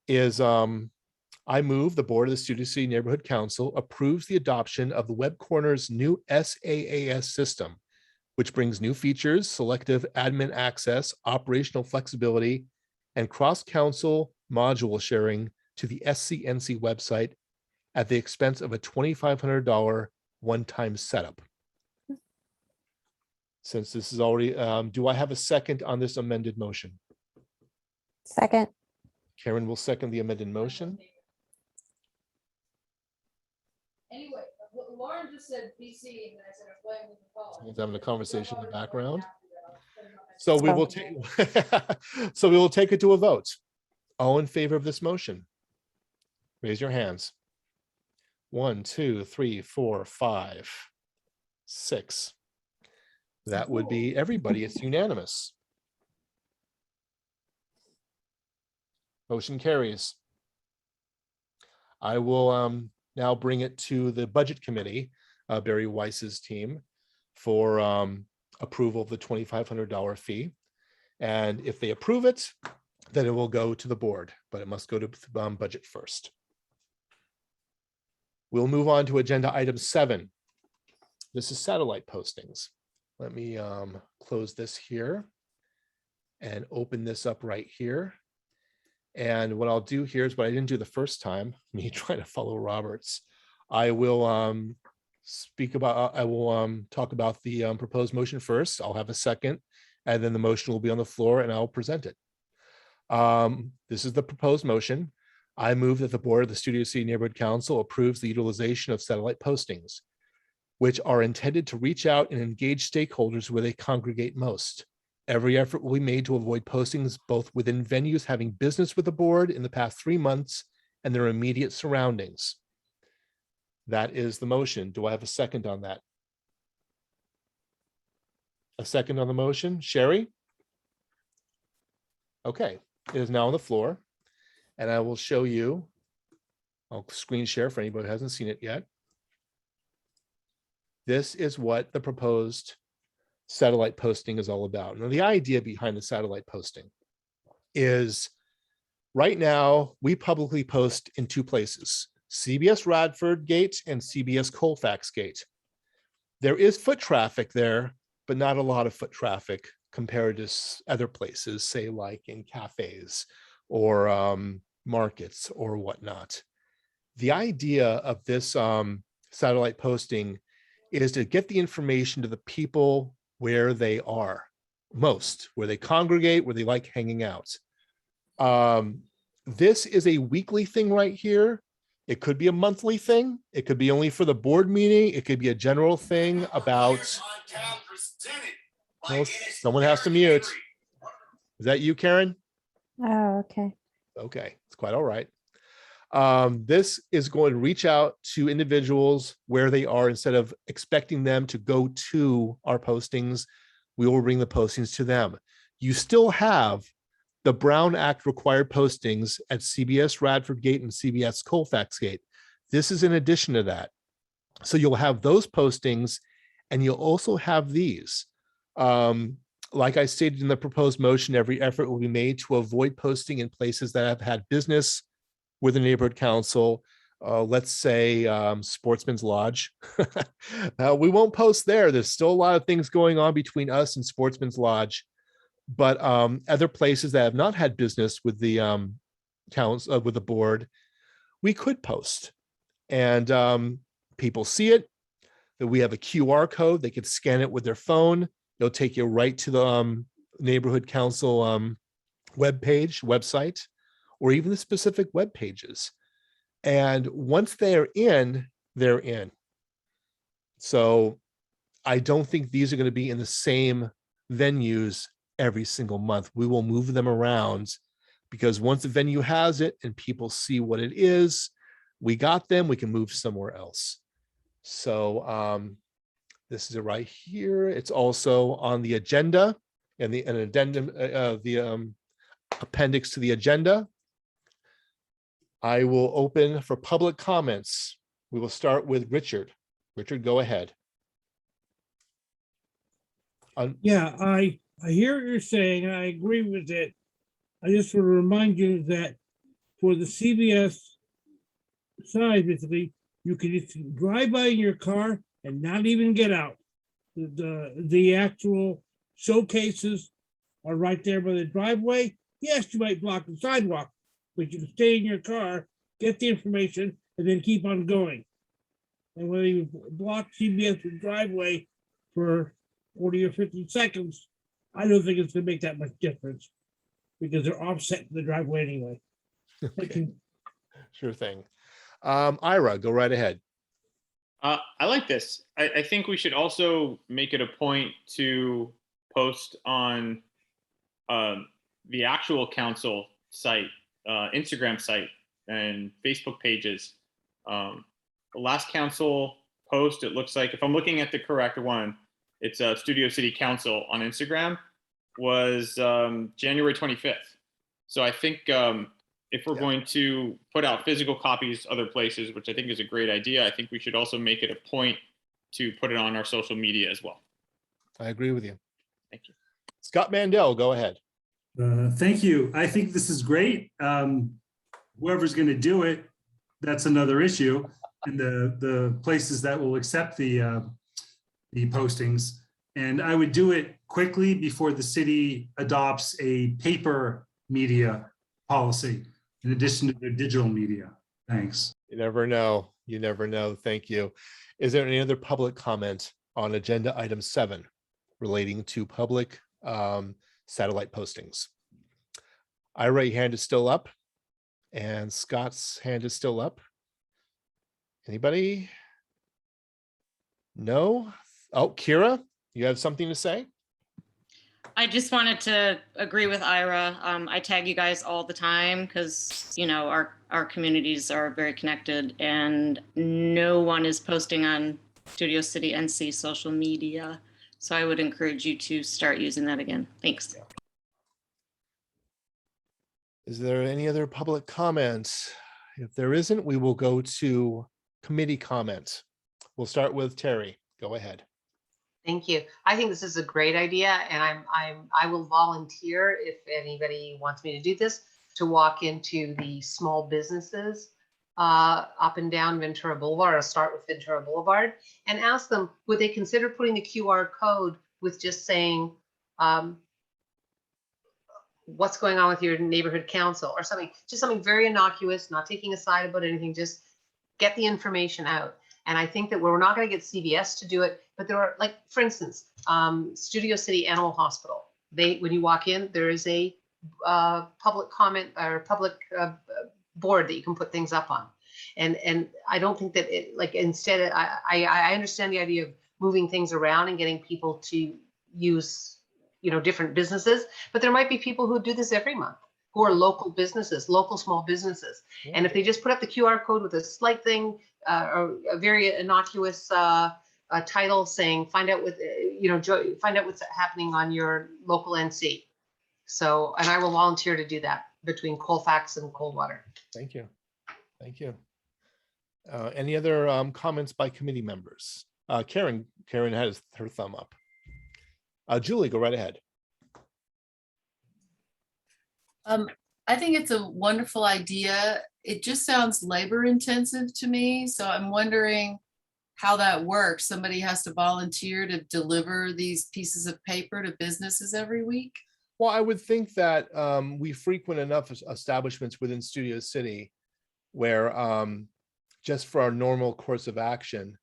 is I move the Board of the Studio City Neighborhood Council approves the adoption of the Web Corner's new SaaS system, which brings new features, selective admin access, operational flexibility, and cross-council module sharing to the SCNC website at the expense of a $2,500 one-time setup. Since this is already, do I have a second on this amended motion? Second. Karen will second the amended motion. Anyway, Lauren just said PC, and I said I'm playing with the phone. Someone's having a conversation in the background. So we will take, so we will take it to a vote. All in favor of this motion? Raise your hands. 1, 2, 3, 4, 5, 6. That would be everybody. It's unanimous. Motion carries. I will now bring it to the Budget Committee, Barry Weiss's team, for approval of the $2,500 fee. And if they approve it, then it will go to the board, but it must go to budget first. We'll move on to agenda item 7. This is satellite postings. Let me close this here. and open this up right here. And what I'll do here is what I didn't do the first time, me trying to follow Roberts. I will talk about the proposed motion first. I'll have a second, and then the motion will be on the floor and I'll present it. This is the proposed motion. I move that the board of the Studio City Neighborhood Council approves the utilization of satellite postings, which are intended to reach out and engage stakeholders where they congregate most. Every effort will be made to avoid postings both within venues having business with the board in the past 3 months and their immediate surroundings. That is the motion. Do I have a second on that? A second on the motion? Sherry? Okay, it is now on the floor. And I will show you, I'll screen share for anybody who hasn't seen it yet. This is what the proposed satellite posting is all about. Now, the idea behind the satellite posting is right now we publicly post in 2 places, CBS Radford Gate and CBS Colfax Gate. There is foot traffic there, but not a lot of foot traffic compared to other places, say like in cafes or markets or whatnot. The idea of this satellite posting is to get the information to the people where they are most, where they congregate, where they like hanging out. This is a weekly thing right here. It could be a monthly thing. It could be only for the board meeting. It could be a general thing about. No, someone has to mute. Is that you, Karen? Oh, okay. Okay, it's quite all right. This is going to reach out to individuals where they are instead of expecting them to go to our postings. We will bring the postings to them. You still have the Brown Act required postings at CBS Radford Gate and CBS Colfax Gate. This is in addition to that. So you'll have those postings and you'll also have these. Like I stated in the proposed motion, every effort will be made to avoid posting in places that have had business with the neighborhood council. Let's say Sportsman's Lodge. We won't post there. There's still a lot of things going on between us and Sportsman's Lodge. But other places that have not had business with the council, with the board, we could post. And people see it, that we have a QR code. They could scan it with their phone. It'll take you right to the neighborhood council website, or even the specific web pages. And once they're in, they're in. So I don't think these are going to be in the same venues every single month. We will move them around because once the venue has it and people see what it is, we got them, we can move somewhere else. So this is it right here. It's also on the agenda and an addendum, the appendix to the agenda. I will open for public comments. We will start with Richard. Richard, go ahead. Yeah, I hear what you're saying, and I agree with it. I just want to remind you that for the CBS side, basically, you can just drive by in your car and not even get out. The actual showcases are right there by the driveway. Yes, you might block the sidewalk, but you can stay in your car, get the information, and then keep on going. And when you block CBS's driveway for 40 or 50 seconds, I don't think it's gonna make that much difference because they're offset the driveway anyway. Okay. Sure thing. Ira, go right ahead. I like this. I think we should also make it a point to post on the actual council site, Instagram site, and Facebook pages. The last council post, it looks like, if I'm looking at the correct one, it's Studio City Council on Instagram, was January 25th. So I think if we're going to put out physical copies other places, which I think is a great idea, I think we should also make it a point to put it on our social media as well. I agree with you. Thank you. Scott Mandel, go ahead. Thank you. I think this is great. Whoever's going to do it, that's another issue. And the places that will accept the postings. And I would do it quickly before the city adopts a paper media policy in addition to the digital media? Thanks. You never know. You never know. Thank you. Is there any other public comment on agenda item 7 relating to public satellite postings? Ira, your hand is still up, and Scott's hand is still up. Anybody? No? Oh, Kira, you have something to say? I just wanted to agree with Ira. I tag you guys all the time because, you know, our communities are very connected and no one is posting on Studio City NC social media. So I would encourage you to start using that again. Thanks. Is there any other public comments? If there isn't, we will go to committee comment. We'll start with Terry. Go ahead. Thank you. I think this is a great idea, and I will volunteer if anybody wants me to do this, to walk into the small businesses up and down Ventura Boulevard. I'll start with Ventura Boulevard and ask them, would they consider putting the QR code with just saying, what's going on with your neighborhood council or something, just something very innocuous, not taking a side about anything, just get the information out. And I think that we're not going to get CVS to do it, but there are, like, for instance, Studio City Animal Hospital. When you walk in, there is a public comment or public board that you can put things up on. And I don't think that it, like, instead, I understand the idea of moving things around and getting people to use, you know, different businesses, but there might be people who do this every month, who are local businesses, local small businesses. Yeah. And if they just put up the QR code with a slight thing, or a very innocuous title saying, find out what, you know, find out what's happening on your local NC. So, and I will volunteer to do that between Colfax and Coldwater. Thank you. Thank you. Any other comments by committee members? Karen has her thumb up. Julie, go right ahead. I think it's a wonderful idea. It just sounds labor intensive to me. So I'm wondering how that works. Somebody has to volunteer to deliver these pieces of paper to businesses every week. Well, I would think that we frequent enough establishments within Studio City where just for our normal course of action,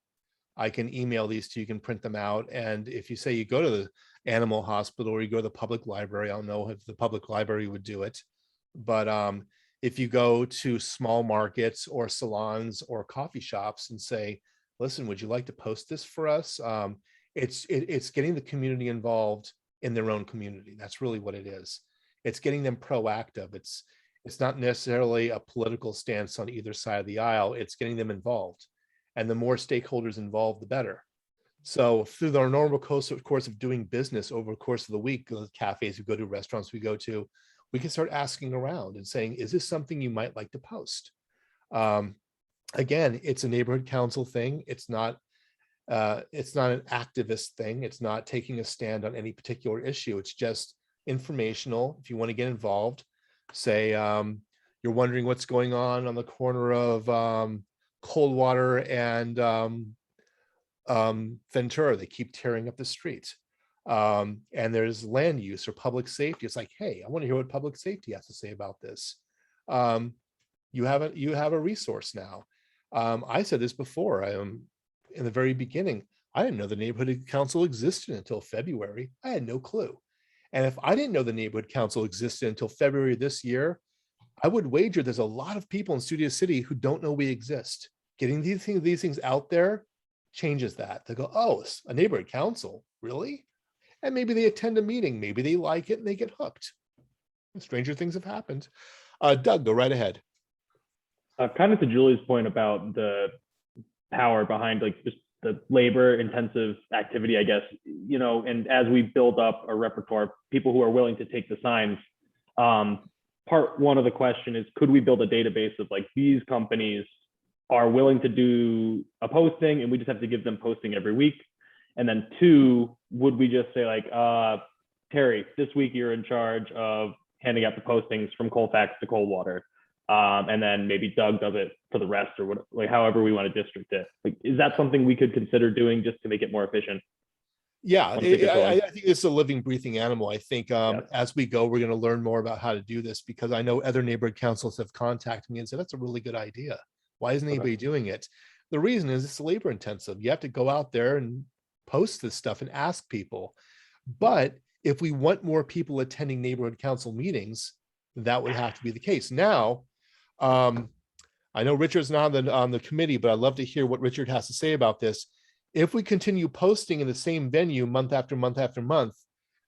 I can email these to you, can print them out. And if you say you go to the animal hospital or you go to the public library, I don't know if the public library would do it. But if you go to small markets or salons or coffee shops and say, listen, would you like to post this for us? It's getting the community involved in their own community. That's really what it is. It's getting them proactive. It's not necessarily a political stance on either side of the aisle. It's getting them involved. And the more stakeholders involved, the better. So through our normal course of doing business over the course of the week, the cafes we go to, restaurants we go to, we can start asking around and saying, is this something you might like to post? Again, it's a neighborhood council thing. It's not an activist thing. It's not taking a stand on any particular issue. It's just informational. If you want to get involved, say you're wondering what's going on the corner of Coldwater and Ventura. They keep tearing up the street. And there's land use or public safety. It's like, hey, I want to hear what public safety has to say about this. You have a resource now. I said this before. In the very beginning, I didn't know the neighborhood council existed until February. I had no clue. And if I didn't know the neighborhood council existed until February this year, I would wager there's a lot of people in Studio City who don't know we exist. Getting these things out there changes that. They go, oh, it's a neighborhood council, really? And maybe they attend a meeting, maybe they like it and they get hooked. Stranger things have happened. Doug, go right ahead. Kind of to Julie's point about the power behind like just the labor intensive activity, I guess, you know, and as we build up a repertoire, people who are willing to take the signs, part one of the question is, could we build a database of like these companies are willing to do a posting and we just have to give them posting every week? And then two, would we just say like, Terry, this week you're in charge of handing out the postings from Colfax to Coldwater. And then maybe Doug does it for the rest or what, like however we want to district it. Like, is that something we could consider doing just to make it more efficient? Yeah, Once it gets rolling. I think it's a living, breathing animal. I think as we go, we're going to learn more about how to do this, because I know other neighborhood councils have contacted me and said, that's a really good idea. Why isn't anybody doing it? The reason is it's labor intensive. You have to go out there and post this stuff and ask people. But if we want more people attending neighborhood council meetings, that would have to be the case. Now, I know Richard's not on the committee, but I'd love to hear what Richard has to say about this. If we continue posting in the same venue month after month after month,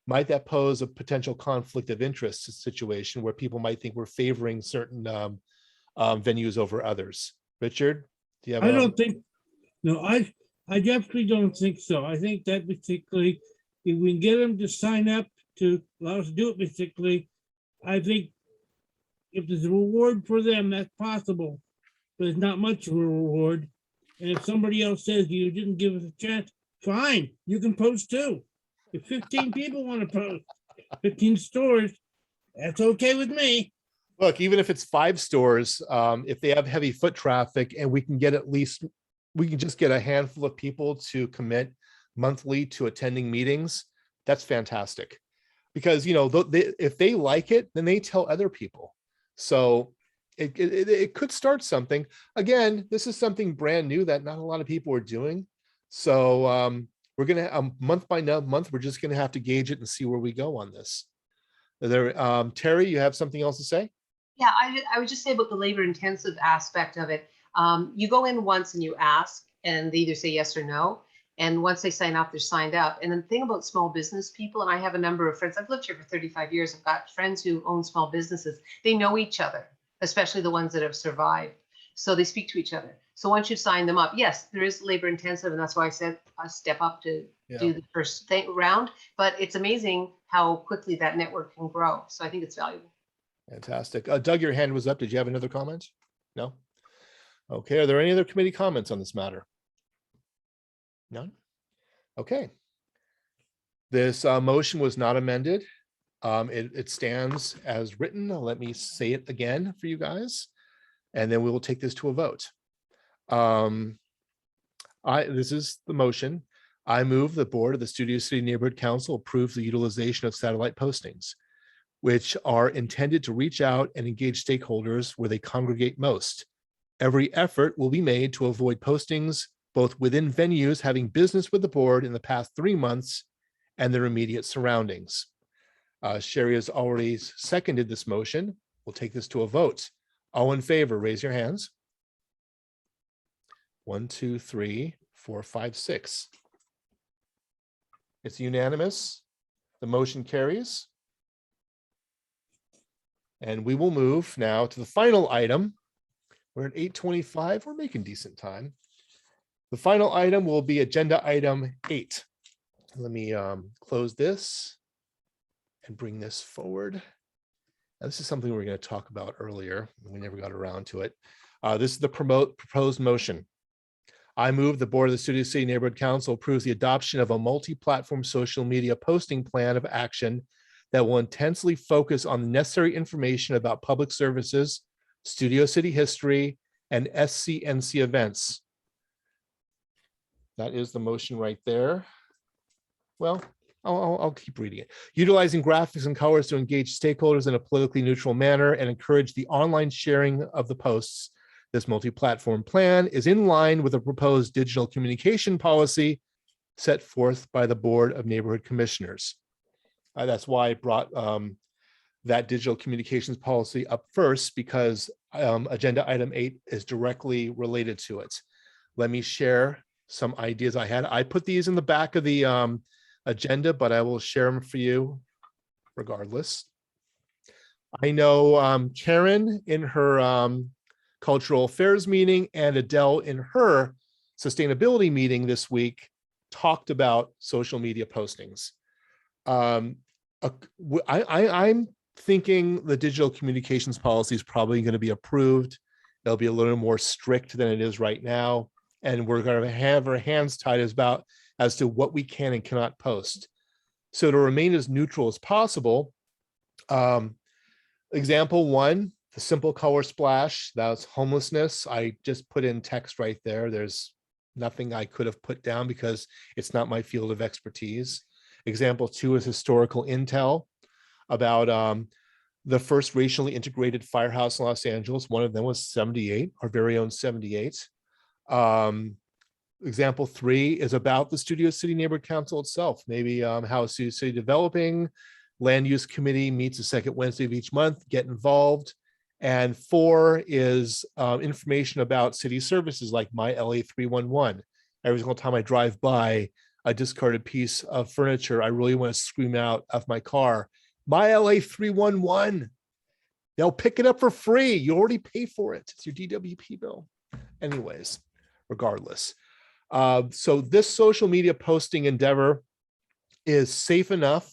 might that pose a potential conflict of interest situation where people might think we're favoring certain venues over others? Richard, do you have? I don't think, no, I definitely don't think so. I think that particularly, if we can get them to sign up to allow us to do it particularly, I think if there's a reward for them, that's possible, but it's not much of a reward. And if somebody else says you didn't give us a chance, fine, you can post too. If 15 people want to post, 15 stores, that's okay with me. Look, even if it's 5 stores, if they have heavy foot traffic and we can just get a handful of people to commit monthly to attending meetings, that's fantastic. Because, if they like it, then they tell other people. So it could start something. Again, this is something brand new that not a lot of people are doing. So we're going to, month by month, we're just going to have to gauge it and see where we go on this. Terry, you have something else to say? Yeah, I would just say about the labor intensive aspect of it. You go in once and you ask, and they either say yes or no. And once they sign up, they're signed up. And then the thing about small business people, and I have a number of friends, I've lived here for 35 years. I've got friends who own small businesses. They know each other, especially the ones that have survived. So they speak to each other. So once you sign them up, yes, there is labor intensive. And that's why I said I step up to do the first round. But it's amazing how quickly that network can grow. So I think it's valuable. Fantastic. Doug, your hand was up. Did you have another comment? No? Okay. Are there any other committee comments on this matter? None? Okay. This motion was not amended. It stands as written. Let me say it again for you guys, and then we will take this to a vote. This is the motion. I move the board of the Studio City Neighborhood Council approves the utilization of satellite postings, which are intended to reach out and engage stakeholders where they congregate most. Every effort will be made to avoid postings both within venues having business with the board in the past 3 months and their immediate surroundings. Sherry has already seconded this motion. We'll take this to a vote. All in favor, raise your hands. 1, 2, 3, 4, 5, 6. It's unanimous. The motion carries. And we will move now to the final item. We're at 8:25. We're making decent time. The final item will be agenda item 8. Let me close this and bring this forward. Now, this is something we were going to talk about earlier. We never got around to it. This is the proposed motion. I move the board of the Studio City Neighborhood Council approves the adoption of a multi-platform social media posting plan of action that will intensely focus on the necessary information about public services, Studio City history, and SCNC events. That is the motion right there. Well, I'll keep reading it. Utilizing graphics and colors to engage stakeholders in a politically neutral manner and encourage the online sharing of the posts. This multi-platform plan is in line with a proposed digital communication policy set forth by the Board of Neighborhood Commissioners. That's why I brought that digital communications policy up first, because agenda item 8 is directly related to it. Let me share some ideas I had. I put these in the back of the agenda, but I will share them for you regardless. I know Karen in her cultural affairs meeting and Adele in her sustainability meeting this week talked about social media postings. I'm thinking the digital communications policy is probably going to be approved. It'll be a little more strict than it is right now. And we're going to have our hands tied as to what we can and cannot post. So to remain as neutral as possible, example 1, the simple color splash, that's homelessness. I just put in text right there. There's nothing I could have put down because it's not my field of expertise. Example 2 is historical intel about the first racially integrated firehouse in Los Angeles. One of them was 78, our very own 78. Example 3 is about the Studio City Neighborhood Council itself, maybe how Studio City developing, land use committee meets the second Wednesday of each month, get involved. And 4 is information about city services like My LA 311. Every single time I drive by a discarded piece of furniture, I really want to scream out of my car, My LA 311. They'll pick it up for free. You already pay for it. It's your DWP bill. Anyways, regardless. So this social media posting endeavor is safe enough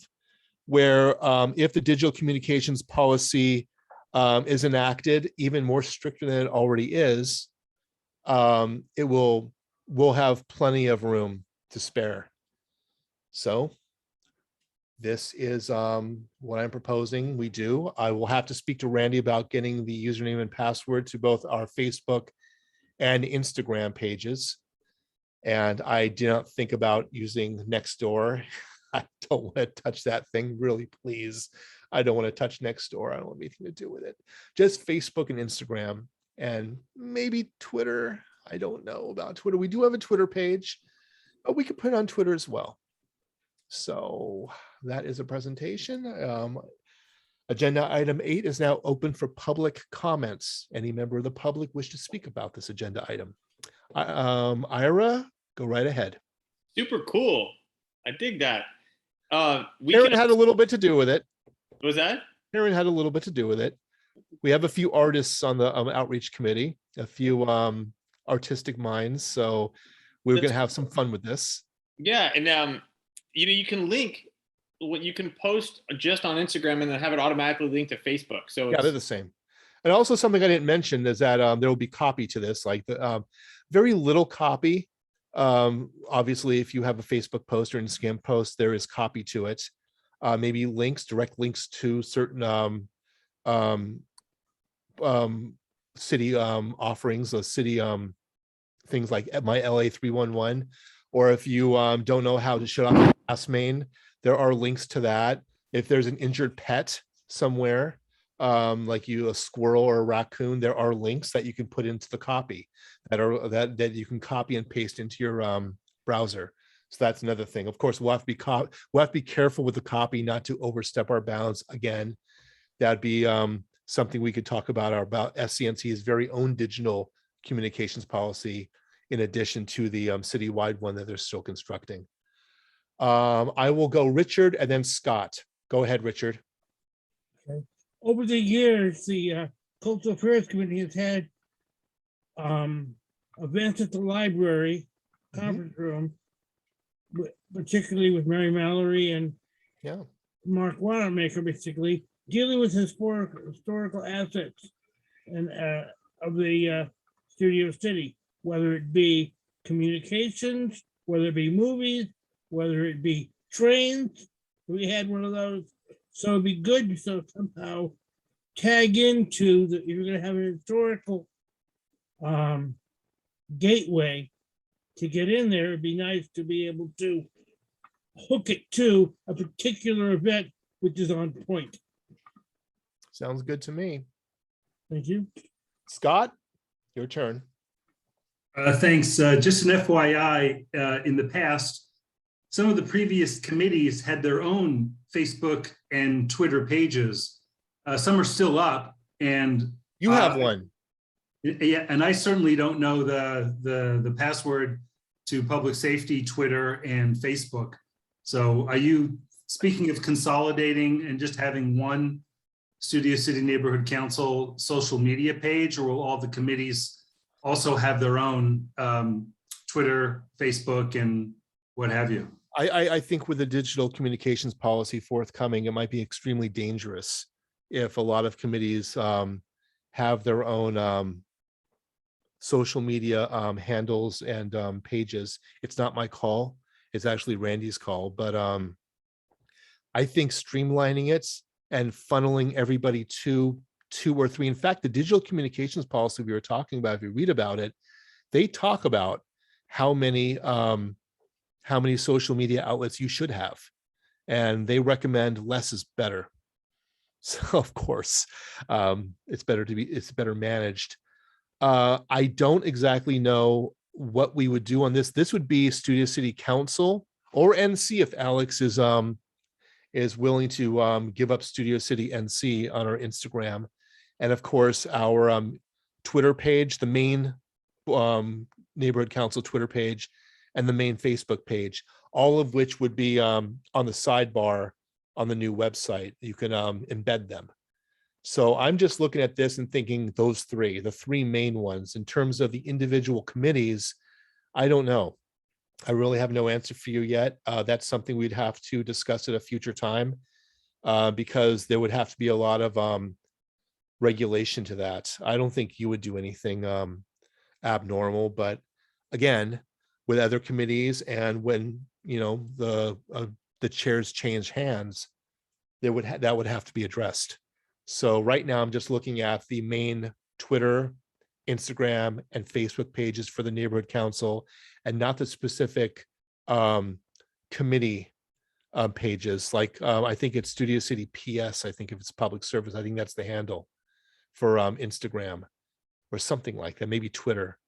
where if the digital communications policy is enacted, even more stricter than it already is, we'll have plenty of room to spare. So this is what I'm proposing we do. I will have to speak to Randy about getting the username and password to both our Facebook and Instagram pages. And I did not think about using Nextdoor. I don't want to touch that thing, really, please. I don't want to touch Nextdoor. I don't want anything to do with it. Just Facebook and Instagram and maybe Twitter. I don't know about Twitter. We do have a Twitter page, but we could put it on Twitter as well. So that is a presentation. Agenda item 8 is now open for public comments. Any member of the public wish to speak about this agenda item? Ira, go right ahead. Super cool. I dig that. Aaron had a little bit to do with it. What was that? Aaron had a little bit to do with it. We have a few artists on the outreach committee, a few artistic minds. So we're going to have some fun with this. Yeah. And, you can link what you can post just on Instagram and then have it automatically linked to Facebook. So yeah, they're the same. And also something I didn't mention is that there will be copy to this, like the very little copy. Obviously, if you have a Facebook post or Instagram post, there is copy to it. Maybe links, direct links to certain city offerings, the city things like My LA 311. Or if you don't know how to shut off your gas main, there are links to that. If there's an injured pet somewhere, like a squirrel or a raccoon, there are links that you can put into the copy that you can copy and paste into your browser. So that's another thing. Of course, we'll have to be careful with the copy, not to overstep our bounds. Again, that'd be something we could talk about SCNC's very own digital communications policy, in addition to the citywide one that they're still constructing. I will go Richard and then Scott. Go ahead, Richard. Okay. Over the years, the Cultural Affairs Committee has had events at the library conference room, particularly with Mary Mallory and Mark Wanamaker, basically dealing with historical assets and of the Studio City, whether it be communications, whether it be movies, whether it be trains. We had one of those. So it'd be good to somehow tag into that. You're going to have an historical gateway to get in there. It'd be nice to be able to hook it to a particular event which is on point. Sounds good to me. Thank you. Scott, your turn. Thanks. Just an FYI, in the past, some of the previous committees had their own Facebook and Twitter pages. Some are still up, and you have one. Yeah, and I certainly don't know the password to public safety, Twitter, and Facebook. So are you speaking of consolidating and just having one Studio City Neighborhood Council social media page, or will all the committees also have their own Twitter, Facebook, and what have you? I think with the digital communications policy forthcoming, it might be extremely dangerous if a lot of committees have their own social media handles and pages. It's not my call. It's actually Randy's call. But I think streamlining it and funneling everybody to 2 or 3. In fact, the digital communications policy we were talking about, if you read about it, they talk about how many social media outlets you should have. And they recommend less is better. So of course, it's better managed. I don't exactly know what we would do on this. This would be Studio City Council or NC if Alex is willing to give up Studio City NC on our Instagram. And of course, our Twitter page, the main neighborhood council Twitter page, and the main Facebook page, all of which would be on the sidebar on the new website. You can embed them. So I'm just looking at this and thinking those three, the three main ones. In terms of the individual committees, I don't know. I really have no answer for you yet. That's something we'd have to discuss at a future time because there would have to be a lot of regulation to that. I don't think you would do anything abnormal, but again, with other committees and when the chairs change hands, that would have to be addressed. So right now I'm just looking at the main Twitter, Instagram, and Facebook pages for the neighborhood council, and not the specific committee pages. Like I think it's Studio City PS. I think if it's public service, I think that's the handle for Instagram or something like that. Maybe Twitter.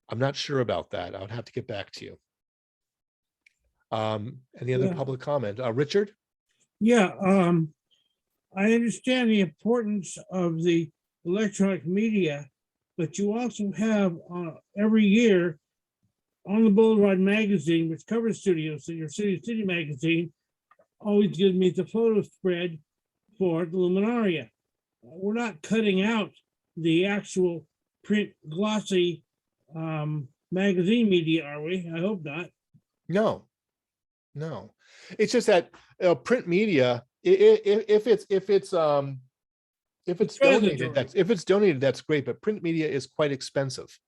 I'm not sure about that. I would have to get back to you. Any other public comment? Richard? Yeah, I understand the importance of the electronic media, but you also have every year on the Boulevard magazine, which covers Studio City or City magazine, always gives me the photo spread for the Luminaria. We're not cutting out the actual print glossy magazine media, are we? I hope not. No. It's just that print media, if it's donated, that's great. But print media is quite expensive.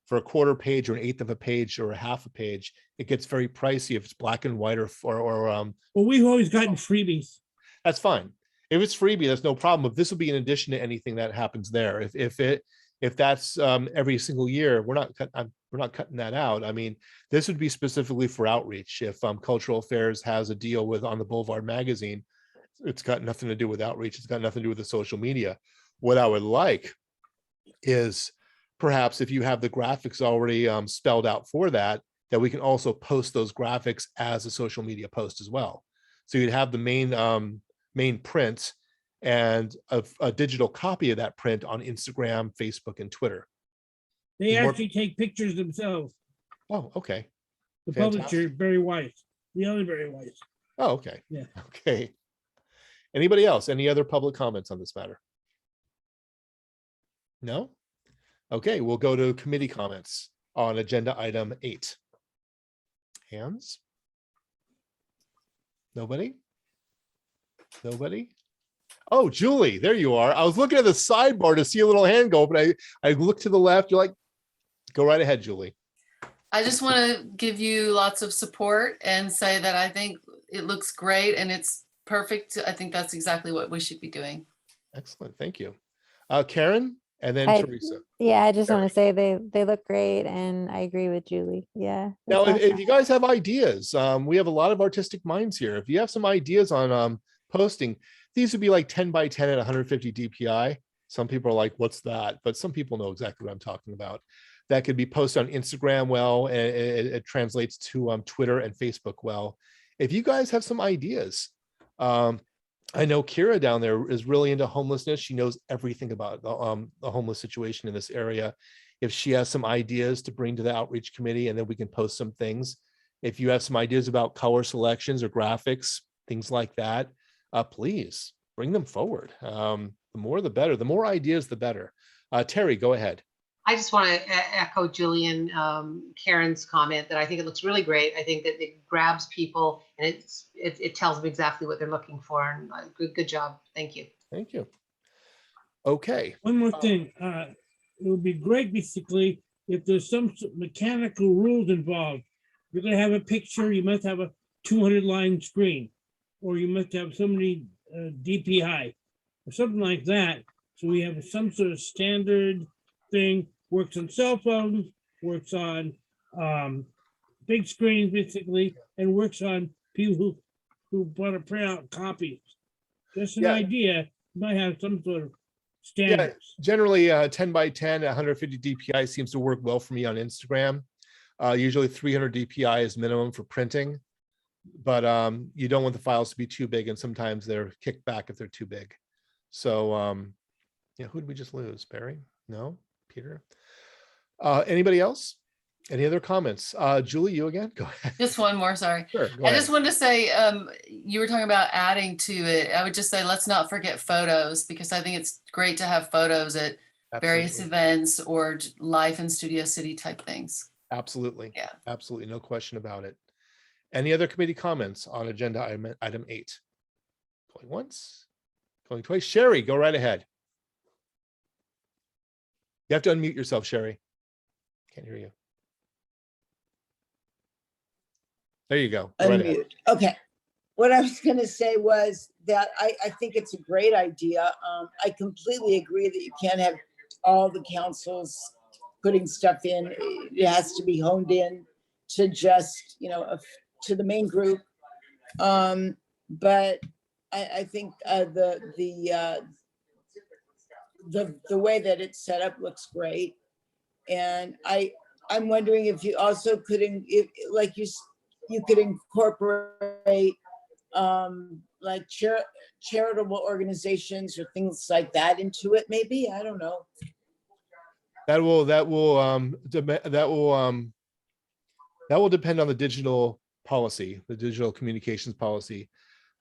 For a quarter page or an eighth of a page or a half a page, it gets very pricey if it's black and white or well, we've always gotten freebies. That's fine. If it's freebie, that's no problem. If this will be in addition to anything that happens there, if that's every single year, we're not cutting that out. I mean, this would be specifically for outreach. If Cultural Affairs has a deal with On the Boulevard magazine, it's got nothing to do with outreach. It's got nothing to do with the social media. What I would like is perhaps if you have the graphics already spelled out for that we can also post those graphics as a social media post as well. So you'd have the main print and a digital copy of that print on Instagram, Facebook, and Twitter. They actually take pictures themselves. Oh, okay. The publisher, Barry Weiss, the other Barry Weiss. Oh, okay. Yeah. Okay. Anybody else? Any other public comments on this matter? No? Okay, we'll go to committee comments on agenda item 8. Hands? Nobody? Oh, Julie, there you are. I was looking at the sidebar to see a little hand go, but I looked to the left. You're like, go right ahead, Julie. I just want to give you lots of support and say that I think it looks great and it's perfect. I think that's exactly what we should be doing. Excellent. Thank you. Karen and then Teresa. Yeah, I just want to say they look great and I agree with Julie. Yeah. Now, if you guys have ideas, we have a lot of artistic minds here. If you have some ideas on posting, these would be like 10 by 10 at 150 DPI. Some people are like, what's that? But some people know exactly what I'm talking about. That could be posted on Instagram well, and it translates to Twitter and Facebook well. If you guys have some ideas, I know Kira down there is really into homelessness. She knows everything about the homeless situation in this area. If she has some ideas to bring to the outreach committee, and then we can post some things. If you have some ideas about color selections or graphics, things like that, please bring them forward. The more, the better. The more ideas, the better. Terry, go ahead. I just want to echo Julian, Karen's comment that I think it looks really great. I think that it grabs people and it tells them exactly what they're looking for. And good job. Thank you. Thank you. Okay. One more thing. It would be great, basically, if there's some mechanical rules involved. You're going to have a picture, you must have a 200-line screen, or you must have so many DPI, or something like that. So we have some sort of standard thing. Works on cell phones, works on big screen basically, and works on people who want to print out copies. Just an Yeah. idea, might have some sort of Yeah, standards. generally 10 by 10, 150 DPI seems to work well for me on Instagram. Usually 300 DPI is minimum for printing, but you don't want the files to be too big, and sometimes they're kicked back if they're too big. So yeah, who did we just lose? Barry? No? Peter? Anybody else? Any other comments? Julie, you again? Go ahead. Just one more, sorry. Sure, go I ahead. just wanted to say, you were talking about adding to it. I would just say, let's not forget photos, because I think it's great to have photos at various Absolutely. events or life in Studio City type things. Absolutely. Yeah. Absolutely. No question about it. Any other committee comments on agenda item 8? Going once, going twice. Sherry, go right ahead. You have to unmute yourself, Sherry. Can't hear you. There you go. Go right ahead. Unmute. Okay. What I was going to say was that I think it's a great idea. I completely agree that you can't have all the councils putting stuff in. It has to be honed in to just, to the main group. But I think the way that it's set up looks great. And I'm wondering if you also could, you could incorporate like charitable organizations or things like that into it, maybe. I don't know. That will depend on the digital policy, the digital communications policy.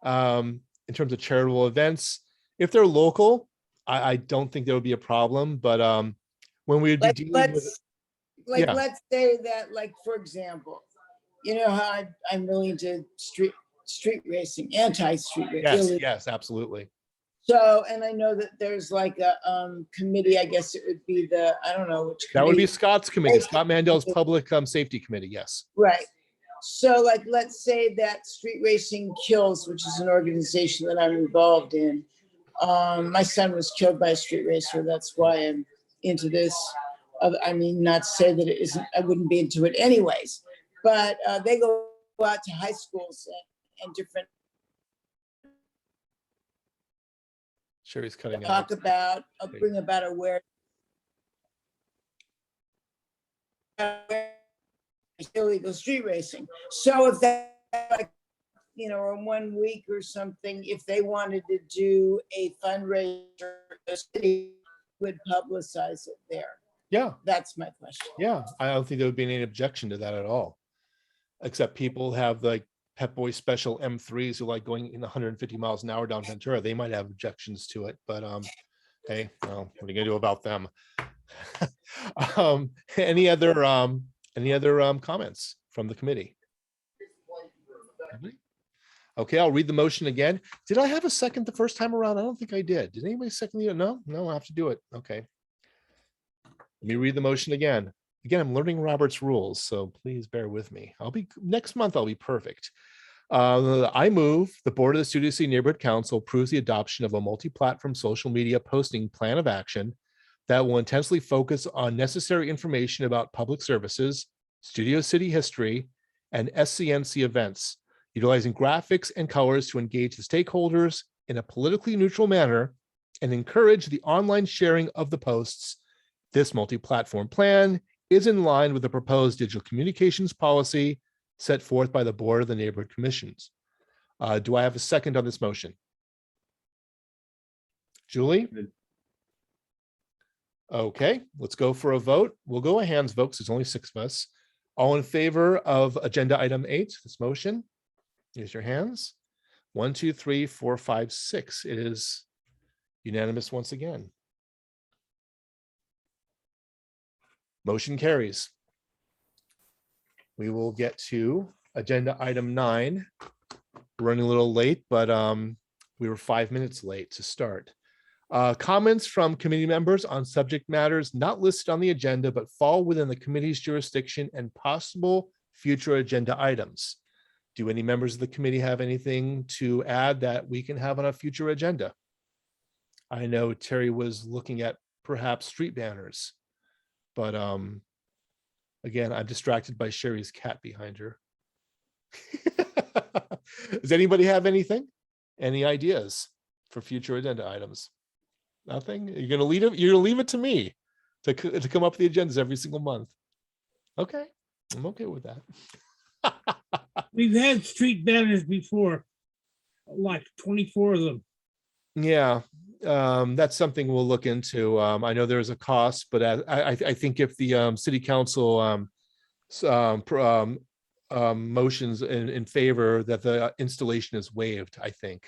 In terms of charitable events, if they're local, I don't think there would be a problem. But when we would be dealing with, let's say that, like, for example, you know how I'm really into street racing, anti-street racing. Yes, absolutely. So, and I know that there's like a committee, I guess it would be I don't know which committee. That would be Scott's committee, Scott Mandel's public safety committee, yes. Right. So, like, let's say that Street Racing Kills, which is an organization that I'm involved in. My son was killed by a street racer. That's why I'm into this. I mean, not to say that it isn't, I wouldn't be into it anyways. But they go out to high schools and different. Sherry's cutting talk out. about, bring about awareness. Illegal street racing. So if that, like, in 1 week or something, if they wanted to do a fundraiser, the city would publicize it there. Yeah. That's my question. Yeah, I don't think there would be any objection to that at all. Except people have like Pep Boy special M3s who like going in 150 miles an hour down Ventura. They might have objections to it, but hey, well, what are you gonna do about them? Any other comments from the committee? Okay, I'll read the motion again. Did I have a second the first time around? I don't think I did. Did anybody second it? No, I have to do it. Okay. Let me read the motion again. Again, I'm learning Robert's rules, so please bear with me. Next month, I'll be perfect. I move the Board of the Studio City Neighborhood Council approves the adoption of a multi-platform social media posting plan of action that will intensely focus on necessary information about public services, Studio City history, and SCNC events, utilizing graphics and colors to engage the stakeholders in a politically neutral manner and encourage the online sharing of the posts. This multi-platform plan is in line with the proposed digital communications policy set forth by the Board of the Neighborhood Commissions. Do I have a second on this motion? Julie? Okay, let's go for a vote. We'll go a hands vote because there's only 6 of us. All in favor of agenda item 8, this motion? Use your hands. 1, 2, 3, 4, 5, 6. It is unanimous once again. Motion carries. We will get to agenda item 9. We're running a little late, but we were 5 minutes late to start. Comments from committee members on subject matters not listed on the agenda, but fall within the committee's jurisdiction and possible future agenda items. Do any members of the committee have anything to add that we can have on a future agenda? I know Terry was looking at perhaps street banners, but Again, I'm distracted by Sherry's cat behind her. Does anybody have anything? Any ideas for future agenda items? Nothing? You're gonna leave it to me to come up with the agendas every single month. Okay, I'm okay with that. We've had street banners before, like 24 of them. Yeah, that's something we'll look into. I know there's a cost, but I think if the city council motions in favor that the installation is waived, I think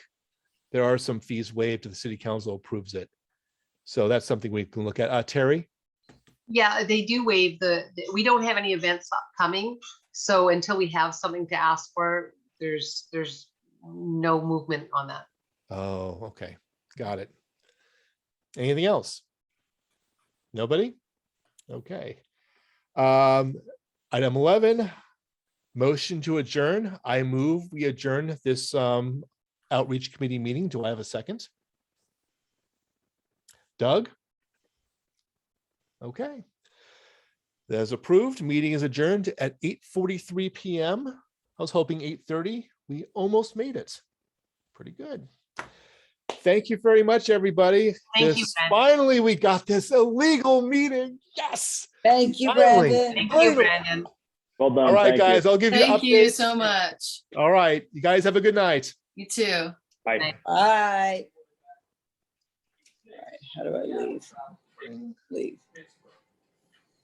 there are some fees waived if the city council approves it. So that's something we can look at. Terry? Yeah, they do waive we don't have any events upcoming. So until we have something to ask for, there's no movement on that. Oh, okay. Got it. Anything else? Nobody? Okay. Item 11, motion to adjourn. I move we adjourn this outreach committee meeting. Do I have a second? Doug? Okay. That's approved. Meeting is adjourned at 8:43 p.m. I was hoping 8:30. We almost made it. Pretty good. Thank you very much, everybody. Thank you, Brandon. Finally, we got this illegal meeting. Yes. Thank you, Finally. Brandon. Thank you, Brandon. Well done. All right, Thank you. guys. I'll give you Thank you updates. so much. All right. You guys have a good night. You too. Bye. Bye. Bye. All right, how do I leave? Leave.